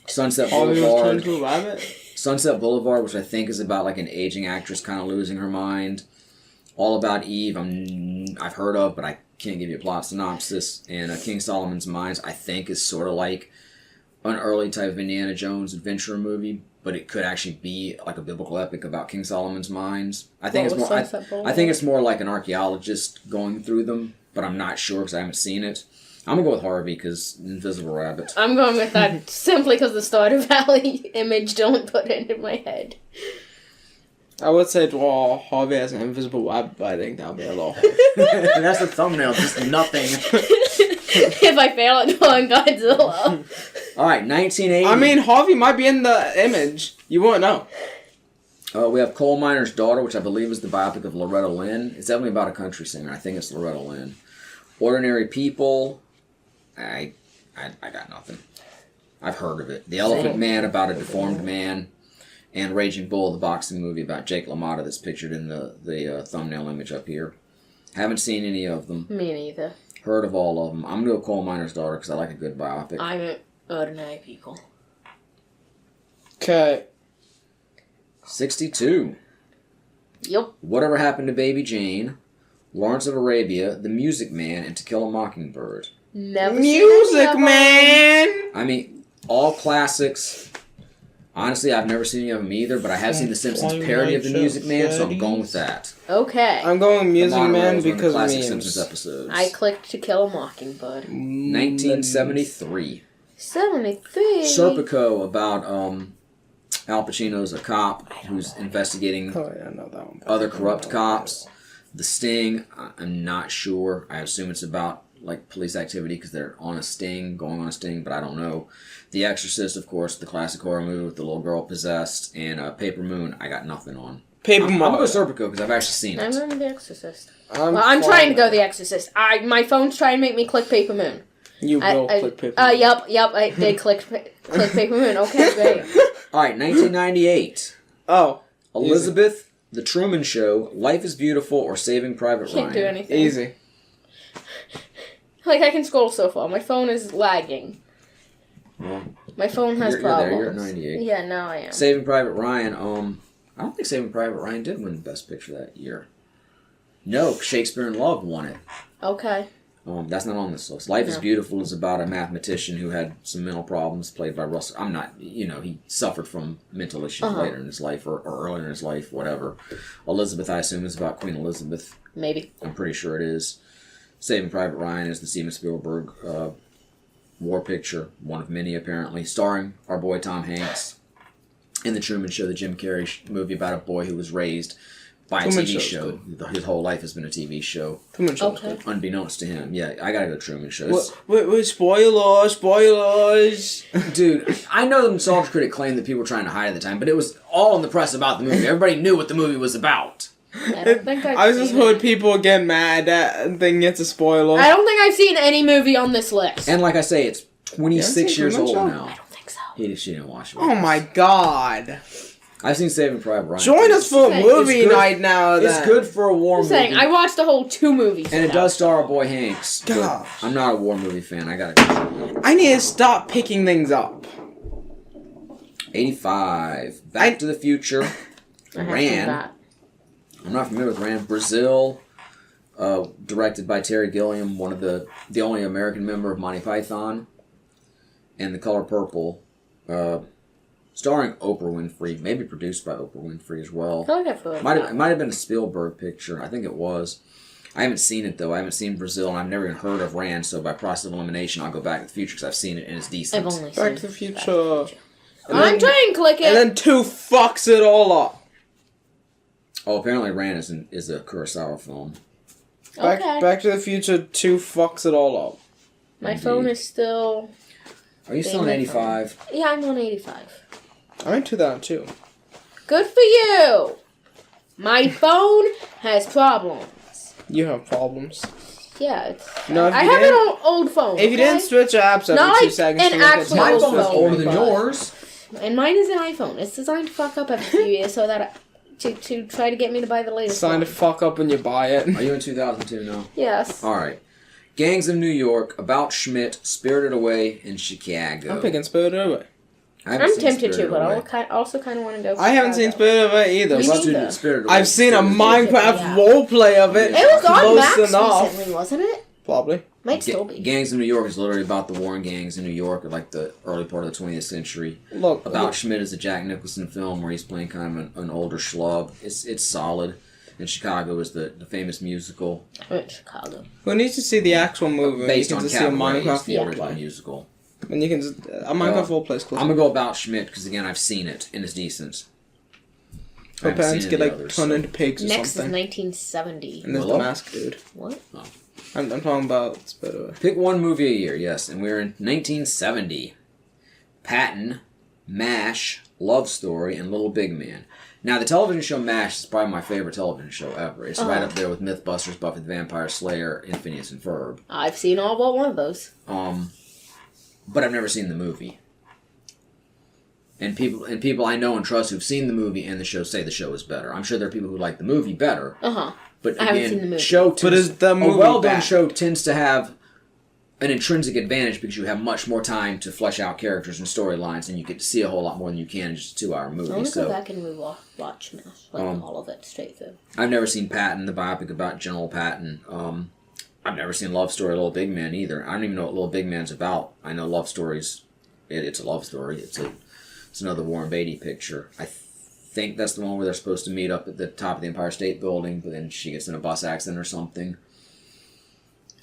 [SPEAKER 1] Sunset
[SPEAKER 3] Harvey was
[SPEAKER 1] Boulevard.
[SPEAKER 3] turned to a rabbit.
[SPEAKER 1] Sunset Boulevard, which I think is about like an aging actress kind of losing her mind. All About Eve, I've heard of, but I can't give you a plot synopsis. And King Solomon's Mines, I think, is sort of like an early type of Indiana Jones adventure movie, but it could actually be like a biblical epic about King Solomon's Mines. I think it's more. I think it's more like an archaeologist going through them, but I'm not sure because I haven't seen it. I'm gonna go with Harvey because Invisible Rabbit.
[SPEAKER 2] I'm going with that simply because the Stardew Valley image don't put it into my head.
[SPEAKER 3] I would say draw Harvey as an invisible rabbit, but I think that would be a little hard.
[SPEAKER 1] That's the thumbnail, just nothing.
[SPEAKER 2] If I fail at drawing Godzilla.
[SPEAKER 1] All right, 1980.
[SPEAKER 3] I mean, Harvey might be in the image. You won't know.
[SPEAKER 1] We have Coal Miner's Daughter, which I believe is the biopic of Loretta Lynn. It's definitely about a country singer. I think it's Loretta Lynn. Ordinary People. I got nothing. I've heard of it. The Elephant Man, about a deformed man. And Raging Bull, the boxing movie about Jake LaMotta that's pictured in the thumbnail image up here. Haven't seen any of them.
[SPEAKER 2] Me neither.
[SPEAKER 1] Heard of all of them. I'm going to go Coal Miner's Daughter because I like a good biopic.
[SPEAKER 2] I'm an Ordinary People.
[SPEAKER 3] Okay.
[SPEAKER 1] 62.
[SPEAKER 2] Yep.
[SPEAKER 1] Whatever Happened to Baby Jane, Lawrence of Arabia, The Music Man, and To Kill a Mockingbird.
[SPEAKER 2] Never seen
[SPEAKER 3] Music
[SPEAKER 2] any of them.
[SPEAKER 3] Man!
[SPEAKER 1] I mean, all classics. Honestly, I've never seen any of them either, but I have seen The Simpsons parody of The Music Man, so I'm going with that.
[SPEAKER 2] Okay.
[SPEAKER 3] I'm going Music
[SPEAKER 1] The Monroes
[SPEAKER 3] Man
[SPEAKER 1] were in the
[SPEAKER 3] because
[SPEAKER 1] classic
[SPEAKER 3] memes.
[SPEAKER 1] Simpsons episodes.
[SPEAKER 2] I clicked To Kill a Mockingbird.
[SPEAKER 1] 1973.
[SPEAKER 2] 73.
[SPEAKER 1] Serpico, about Al Pacino's a cop who's investigating
[SPEAKER 3] Oh, yeah, I know that one.
[SPEAKER 1] other corrupt cops. The Sting, I'm not sure. I assume it's about like police activity because they're on a sting, going on a sting, but I don't know. The Exorcist, of course, the classic horror movie with the little girl possessed, and Paper Moon, I got nothing on.
[SPEAKER 3] Paper
[SPEAKER 1] I'm going to
[SPEAKER 3] Mario.
[SPEAKER 1] go Serpico because I've actually seen
[SPEAKER 2] I'm
[SPEAKER 1] it.
[SPEAKER 2] going The Exorcist. I'm trying to go The Exorcist. My phone's trying to make me click Paper Moon.
[SPEAKER 3] You will click Paper Moon.
[SPEAKER 2] Yep, I did click Paper Moon. Okay, great.
[SPEAKER 1] All right, 1998.
[SPEAKER 3] Oh.
[SPEAKER 1] Elizabeth, The Truman Show, Life is Beautiful, or Saving Private
[SPEAKER 2] Can't do
[SPEAKER 1] Ryan.
[SPEAKER 2] anything.
[SPEAKER 3] Easy.
[SPEAKER 2] Like, I can scroll so far. My phone is lagging.
[SPEAKER 1] Well,
[SPEAKER 2] My phone has
[SPEAKER 1] you're
[SPEAKER 2] problems.
[SPEAKER 1] there, you're at 98.
[SPEAKER 2] Yeah, now I am.
[SPEAKER 1] Saving Private Ryan, I don't think Saving Private Ryan did win Best Picture that year. No, Shakespeare in Love won it.
[SPEAKER 2] Okay.
[SPEAKER 1] That's not on this list. Life is
[SPEAKER 2] No.
[SPEAKER 1] Beautiful is about a mathematician who had some mental problems, played by Russell. He suffered from mental issues later in his life or earlier in his life, whatever. Elizabeth, I assume, is about Queen Elizabeth.
[SPEAKER 2] Maybe.
[SPEAKER 1] I'm pretty sure it is. Saving Private Ryan is the Steven Spielberg war picture, one of many apparently, starring our boy Tom Hanks. In The Truman Show, the Jim Carrey movie about a boy who was raised by a
[SPEAKER 3] Truman
[SPEAKER 1] TV
[SPEAKER 3] Show's
[SPEAKER 1] show. His whole life has been a TV show.
[SPEAKER 3] Truman Show.
[SPEAKER 2] Okay.
[SPEAKER 1] Unbeknownst to him. Yeah, I gotta go Truman Show.
[SPEAKER 3] Wait, spoilers.
[SPEAKER 1] Dude, I know the nostalgia critic claimed that people were trying to hide at the time, but it was all in the press about the movie. Everybody knew what the movie was about.
[SPEAKER 2] I don't think
[SPEAKER 3] I just
[SPEAKER 2] seen
[SPEAKER 3] heard
[SPEAKER 2] it.
[SPEAKER 3] people get mad that thinking it's a spoiler.
[SPEAKER 2] I don't think I've seen any movie on this list.
[SPEAKER 1] And like I say, it's 26
[SPEAKER 3] seen
[SPEAKER 1] years
[SPEAKER 3] Truman
[SPEAKER 1] old
[SPEAKER 3] Show?
[SPEAKER 1] now.
[SPEAKER 2] I don't think so.
[SPEAKER 1] She didn't watch it.
[SPEAKER 3] Oh my god.
[SPEAKER 1] I've seen Saving Private Ryan.
[SPEAKER 3] Join us for a
[SPEAKER 2] It's
[SPEAKER 3] movie
[SPEAKER 1] good.
[SPEAKER 3] night now.
[SPEAKER 1] It's
[SPEAKER 3] then.
[SPEAKER 1] good for a war
[SPEAKER 2] I'm
[SPEAKER 1] movie.
[SPEAKER 2] saying, I watched a whole 2 movies.
[SPEAKER 1] And it
[SPEAKER 2] now.
[SPEAKER 1] does star our boy Hanks. but
[SPEAKER 3] Gosh.
[SPEAKER 1] I'm not a war movie fan. I gotta go.
[SPEAKER 3] I need to stop picking things up.
[SPEAKER 1] 85. Back to the Future.
[SPEAKER 2] I have seen
[SPEAKER 1] Ran.
[SPEAKER 2] that.
[SPEAKER 1] I'm not familiar with Ran. Brazil. directed by Terry Gilliam, the only American member of Monty Python, and The Color Purple, starring Oprah Winfrey, maybe produced by Oprah Winfrey as well.
[SPEAKER 2] I feel like I've heard
[SPEAKER 1] It might have been a Spielberg picture. I think it was. I haven't seen it, though. I haven't seen Brazil, and I've never even heard of Rand, so by process of elimination, I'll go Back to the Future because I've seen it, and it's decent.
[SPEAKER 2] I've only
[SPEAKER 3] Back to the Future.
[SPEAKER 2] I'm trying to click it.
[SPEAKER 3] And then 2 fucks it all up.
[SPEAKER 1] Oh, apparently Rand is a Kurosawa film.
[SPEAKER 2] Okay.
[SPEAKER 3] Back to the Future 2 fucks it all up.
[SPEAKER 2] My
[SPEAKER 1] Indeed.
[SPEAKER 2] phone is still...
[SPEAKER 1] Are you still in 85?
[SPEAKER 2] Yeah, I'm on 85.
[SPEAKER 3] I'm in 2002.
[SPEAKER 2] Good for you! My phone has problems.
[SPEAKER 3] You have problems.
[SPEAKER 2] Yeah, it's...
[SPEAKER 3] No, if
[SPEAKER 2] I
[SPEAKER 3] you
[SPEAKER 2] have an
[SPEAKER 3] didn't-
[SPEAKER 2] old phone,
[SPEAKER 3] If you didn't switch apps every
[SPEAKER 2] Not
[SPEAKER 3] 2
[SPEAKER 2] like
[SPEAKER 3] seconds,
[SPEAKER 2] an
[SPEAKER 3] you won't get
[SPEAKER 2] actual
[SPEAKER 1] My
[SPEAKER 2] old
[SPEAKER 1] phone is
[SPEAKER 2] phone.
[SPEAKER 1] older than yours.
[SPEAKER 2] And mine is an iPhone. It's designed to fuck up every few years so that... To try to get me to buy the latest
[SPEAKER 3] Sign to
[SPEAKER 2] one.
[SPEAKER 3] fuck up when you buy it.
[SPEAKER 1] Are you in 2002 now?
[SPEAKER 2] Yes.
[SPEAKER 1] Alright. Gangs of New York, About Schmidt, Spirited Away, in Chicago.
[SPEAKER 3] I'm picking Spirited Away.
[SPEAKER 1] I haven't
[SPEAKER 2] I'm
[SPEAKER 1] seen
[SPEAKER 2] tempted to,
[SPEAKER 1] Spirited
[SPEAKER 2] but
[SPEAKER 1] Away.
[SPEAKER 2] I also kind of want to go.
[SPEAKER 3] I haven't seen Spirited Away either.
[SPEAKER 2] Me
[SPEAKER 3] But
[SPEAKER 2] neither.
[SPEAKER 1] Spirited Away.
[SPEAKER 3] I've seen a
[SPEAKER 1] Spirited Away.
[SPEAKER 3] Minecraft
[SPEAKER 2] Yeah.
[SPEAKER 3] roleplay of it.
[SPEAKER 1] It
[SPEAKER 2] It was on
[SPEAKER 3] Close
[SPEAKER 2] Max
[SPEAKER 3] enough.
[SPEAKER 2] recently, wasn't it?
[SPEAKER 3] Probably.
[SPEAKER 2] Might still be.
[SPEAKER 1] Gangs of New York is literally about the warring gangs in New York of like the early part of the 20th century.
[SPEAKER 3] Look.
[SPEAKER 1] About Schmidt is a Jack Nicholson film where he's playing kind of an older schlub. It's solid. And Chicago is the famous musical
[SPEAKER 2] I'm in Chicago.
[SPEAKER 3] Who needs to see the actual movie?
[SPEAKER 1] based
[SPEAKER 3] you can
[SPEAKER 1] on
[SPEAKER 3] just see a
[SPEAKER 1] Cabaret,
[SPEAKER 3] Minecraft
[SPEAKER 1] the original
[SPEAKER 3] roleplay.
[SPEAKER 1] musical.
[SPEAKER 3] And you can just a Minecraft roleplay is cool.
[SPEAKER 1] I'm gonna go About Schmidt because again I've seen it and it's decent. I
[SPEAKER 3] Her
[SPEAKER 1] haven't
[SPEAKER 3] parents
[SPEAKER 1] seen
[SPEAKER 3] get
[SPEAKER 1] any
[SPEAKER 3] like
[SPEAKER 1] others,
[SPEAKER 3] turned
[SPEAKER 1] so-
[SPEAKER 3] into pigs or
[SPEAKER 2] Next
[SPEAKER 3] something.
[SPEAKER 2] is 1970.
[SPEAKER 3] And there's
[SPEAKER 1] Willow?
[SPEAKER 3] the mask dude.
[SPEAKER 2] What?
[SPEAKER 3] I'm talking about Spirited Away.
[SPEAKER 1] Pick one movie a year, yes, and we're in 1970. Patton, MASH, Love Story, and Little Big Man. Now, the television show MASH is probably my favorite television show ever. It's right up there with Mythbusters, Buffy the Vampire Slayer, and Phineas and Ferb.
[SPEAKER 2] I've seen all but one of those.
[SPEAKER 1] But I've never seen the movie. And people I know and trust who've seen the movie and the show say the show is better. I'm sure there are people who like the movie better. But
[SPEAKER 2] I haven't
[SPEAKER 1] again,
[SPEAKER 2] seen the movie.
[SPEAKER 3] But is the movie
[SPEAKER 1] a well-done
[SPEAKER 3] bad?
[SPEAKER 1] show tends to have an intrinsic advantage because you have much more time to flesh out characters and storylines, and you get to see a whole lot more than you can in just a 2-hour movie.
[SPEAKER 2] I want to
[SPEAKER 1] So
[SPEAKER 2] go back and watch MASH, like all of it straight through.
[SPEAKER 1] I've never seen Patton, the biopic about General Patton. I've never seen Love Story, Little Big Man either. I don't even know what Little Big Man's about. I know Love Story's it's a love story. It's another Warren Beatty picture. I think that's the one where they're supposed to meet up at the top of the Empire State Building, but then she gets in a bus accident or something.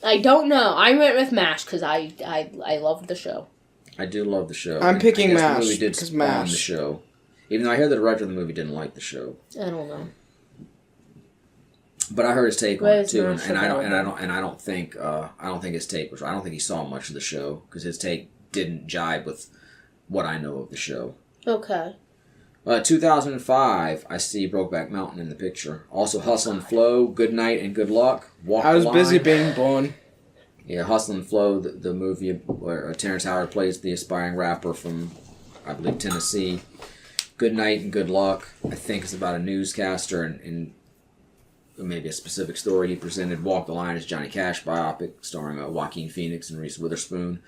[SPEAKER 2] I don't know. I went with MASH because I loved the show.
[SPEAKER 1] I do love the show.
[SPEAKER 3] I'm picking
[SPEAKER 1] I guess
[SPEAKER 3] MASH,
[SPEAKER 1] The movie did
[SPEAKER 3] 'cause
[SPEAKER 1] spawn
[SPEAKER 3] MASH.
[SPEAKER 1] the show, even though I heard the director of the movie didn't like the show.
[SPEAKER 2] I don't know.
[SPEAKER 1] But I heard his take on
[SPEAKER 2] Where
[SPEAKER 1] it
[SPEAKER 2] is
[SPEAKER 1] too,
[SPEAKER 2] MASH
[SPEAKER 1] and I
[SPEAKER 2] available?
[SPEAKER 1] don't think his take was. I don't think he saw much of the show because his take didn't jibe with what I know of the show.
[SPEAKER 2] Okay.
[SPEAKER 1] 2005, I see Brokeback Mountain in the picture. Also, Hustle and Flow, Good Night and Good Luck. Walk
[SPEAKER 3] I was
[SPEAKER 1] the
[SPEAKER 3] busy
[SPEAKER 1] Line.
[SPEAKER 3] being born.
[SPEAKER 1] Yeah, Hustle and Flow, the movie where Terrence Howard plays the aspiring rapper from, I believe, Tennessee. Good Night and Good Luck, I think it's about a newscaster and maybe a specific story he presented. Walk the Line is Johnny Cash biopic starring Joaquin Phoenix and Reese Witherspoon.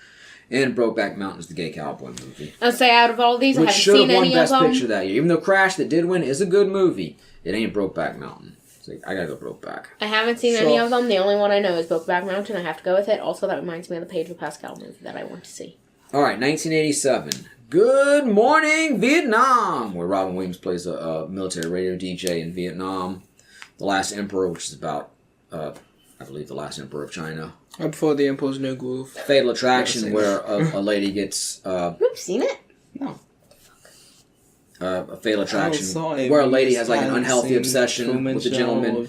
[SPEAKER 1] And Brokeback Mountain is the gay cowboy movie.
[SPEAKER 2] I'd say out of all these, I
[SPEAKER 1] Which
[SPEAKER 2] haven't
[SPEAKER 1] should
[SPEAKER 2] seen
[SPEAKER 1] have won
[SPEAKER 2] any of
[SPEAKER 1] Best
[SPEAKER 2] them.
[SPEAKER 1] Picture that year. Even though Crash, that did win, is a good movie, it ain't Brokeback Mountain. So I gotta go Brokeback.
[SPEAKER 2] I haven't seen any of them. The only one I know is Brokeback Mountain. I have to go with it. Also, that reminds me of the Pedro Pascal movie that I want to see.
[SPEAKER 1] Alright, 1987. Good Morning Vietnam, where Robin Williams plays a military radio DJ in Vietnam. The Last Emperor, which is about, I believe, the last emperor of China.
[SPEAKER 3] Right before the Emperor's New Groove.
[SPEAKER 1] Fatal Attraction, where a lady gets...
[SPEAKER 2] You've seen it?
[SPEAKER 3] No.
[SPEAKER 1] A Fatal Attraction,
[SPEAKER 3] sorry,
[SPEAKER 1] where a lady has like an
[SPEAKER 3] I've
[SPEAKER 1] unhealthy
[SPEAKER 3] seen
[SPEAKER 1] obsession
[SPEAKER 3] Truman
[SPEAKER 1] with a
[SPEAKER 3] Show,
[SPEAKER 1] gentleman.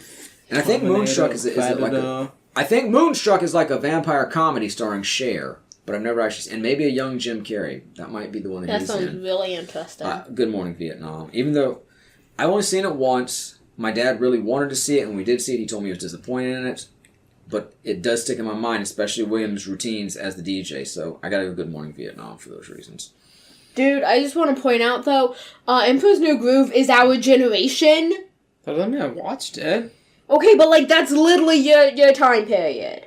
[SPEAKER 1] And I think
[SPEAKER 3] Terminator,
[SPEAKER 1] Moonstruck is like a...
[SPEAKER 3] Predator.
[SPEAKER 1] I think Moonstruck is like a vampire comedy starring Cher, but I've never actually seen... And maybe a young Jim Carrey. That might be the one that
[SPEAKER 2] That
[SPEAKER 1] he's
[SPEAKER 2] sounds
[SPEAKER 1] in.
[SPEAKER 2] really interesting.
[SPEAKER 1] Good Morning Vietnam. Even though I've only seen it once, my dad really wanted to see it, and when we did see it, he told me he was disappointed in it. But it does stick in my mind, especially Williams' routines as the DJ, so I gotta go Good Morning Vietnam for those reasons.
[SPEAKER 2] Dude, I just want to point out, though, Emperor's New Groove is our generation.
[SPEAKER 3] That doesn't mean I watched it.
[SPEAKER 2] Okay, but, like, that's literally your time period.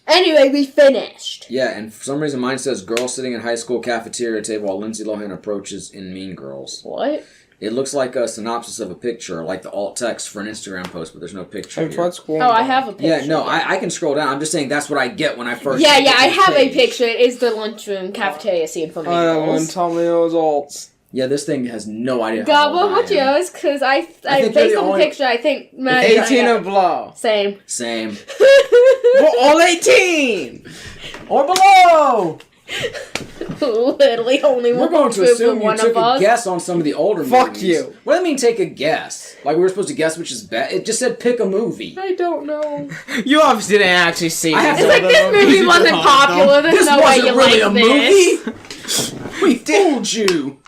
[SPEAKER 2] Anyway, we finished.
[SPEAKER 1] Yeah, and for some reason mine says girl sitting in high school cafeteria table while Lindsay Lohan approaches in Mean Girls.
[SPEAKER 2] What?
[SPEAKER 1] It looks like a synopsis of a picture, like the alt text for an Instagram post, but there's no picture
[SPEAKER 3] And
[SPEAKER 1] here.
[SPEAKER 3] front scroll.
[SPEAKER 2] Oh, I have a picture.
[SPEAKER 1] Yeah, no, I can scroll down. I'm just saying that's what I get when I first.
[SPEAKER 2] Yeah,
[SPEAKER 1] look at
[SPEAKER 2] I
[SPEAKER 1] this
[SPEAKER 2] have a
[SPEAKER 1] page.
[SPEAKER 2] picture. It is the lunchroom cafeteria scene from
[SPEAKER 3] I don't want
[SPEAKER 2] Eagles.
[SPEAKER 3] to tell me those alts.
[SPEAKER 1] Yeah, this thing has no idea.
[SPEAKER 2] God,
[SPEAKER 1] how old
[SPEAKER 2] what
[SPEAKER 1] I
[SPEAKER 2] would
[SPEAKER 1] am.
[SPEAKER 2] yours? Because I
[SPEAKER 1] think
[SPEAKER 2] based
[SPEAKER 1] you're
[SPEAKER 2] on
[SPEAKER 1] the
[SPEAKER 2] the
[SPEAKER 1] only-
[SPEAKER 2] picture, I think Matt
[SPEAKER 3] 18 or below.
[SPEAKER 2] Same.
[SPEAKER 1] Same.
[SPEAKER 3] We're all 18!
[SPEAKER 1] Or below!
[SPEAKER 2] Literally only
[SPEAKER 1] We're
[SPEAKER 2] one
[SPEAKER 1] going to
[SPEAKER 2] group
[SPEAKER 1] assume
[SPEAKER 2] of
[SPEAKER 1] you
[SPEAKER 2] one
[SPEAKER 1] took
[SPEAKER 2] of
[SPEAKER 1] a
[SPEAKER 2] us.
[SPEAKER 1] guess on some of the older
[SPEAKER 3] Fuck
[SPEAKER 1] movies.
[SPEAKER 3] you.
[SPEAKER 1] What do I mean take a guess? Like we were supposed to guess which is bad? It just said pick a movie.
[SPEAKER 2] I don't know.
[SPEAKER 3] You obviously didn't actually see
[SPEAKER 1] I have
[SPEAKER 3] these
[SPEAKER 1] to-
[SPEAKER 2] It's like
[SPEAKER 3] older
[SPEAKER 2] this movie
[SPEAKER 3] movies.
[SPEAKER 2] wasn't popular. There's
[SPEAKER 1] This
[SPEAKER 2] no way
[SPEAKER 1] wasn't
[SPEAKER 2] you
[SPEAKER 1] really
[SPEAKER 2] like
[SPEAKER 1] a
[SPEAKER 2] this.
[SPEAKER 1] movie! We fooled you!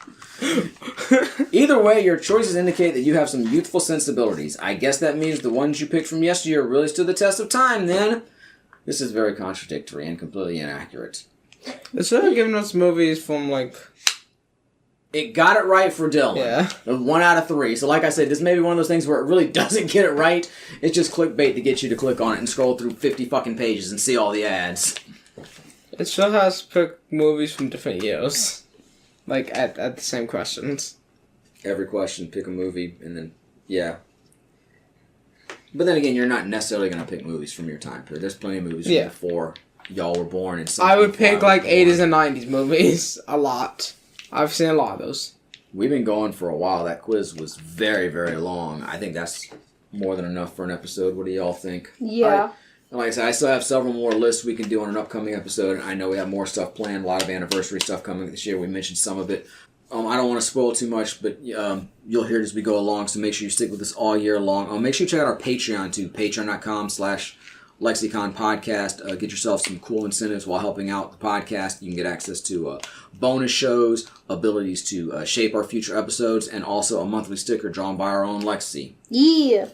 [SPEAKER 1] Either way, your choices indicate that you have some youthful sensibilities. I guess that means the ones you picked from yesteryear really stood the test of time, then. This is very contradictory and completely inaccurate.
[SPEAKER 3] Instead of giving us movies from, like...
[SPEAKER 1] It got it right for Dylan.
[SPEAKER 3] Yeah.
[SPEAKER 1] 1 out of 3. So like I said, this may be one of those things where it really doesn't get it right. It's just clickbait to get you to click on it and scroll through 50 fucking pages and see all the ads.
[SPEAKER 3] It still has picked movies from different years. Like, at the same questions.
[SPEAKER 1] Every question, pick a movie, and then, yeah. But then again, you're not necessarily going to pick movies from your time period. There's plenty of movies from before y'all were born. And
[SPEAKER 3] I would pick, like, 80s and 90s movies. A lot. I've seen a lot of those.
[SPEAKER 1] We've been going for a while. That quiz was very, very long. I think that's more than enough for an episode. What do y'all think?
[SPEAKER 2] Yeah.
[SPEAKER 1] Like I said, I still have several more lists we can do on an upcoming episode. I know we have more stuff planned, a lot of anniversary stuff coming this year. We mentioned some of it. I don't want to spoil too much, but you'll hear it as we go along, so make sure you stick with us all year long. Make sure you check out our Patreon, too, patreon.com/LexiCon podcast. Get yourself some cool incentives while helping out the podcast. You can get access to bonus shows, abilities to shape our future episodes, and also a monthly sticker drawn by our own Lexi.
[SPEAKER 2] Yeah.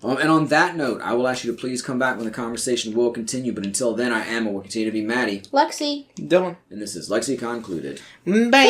[SPEAKER 1] And on that note, I will ask you to please come back when the conversation will continue. But until then, I am and will continue to be Maddie.
[SPEAKER 2] Lexi.
[SPEAKER 3] Dylan.
[SPEAKER 1] And this is LexiCon Concluded.
[SPEAKER 3] Bye!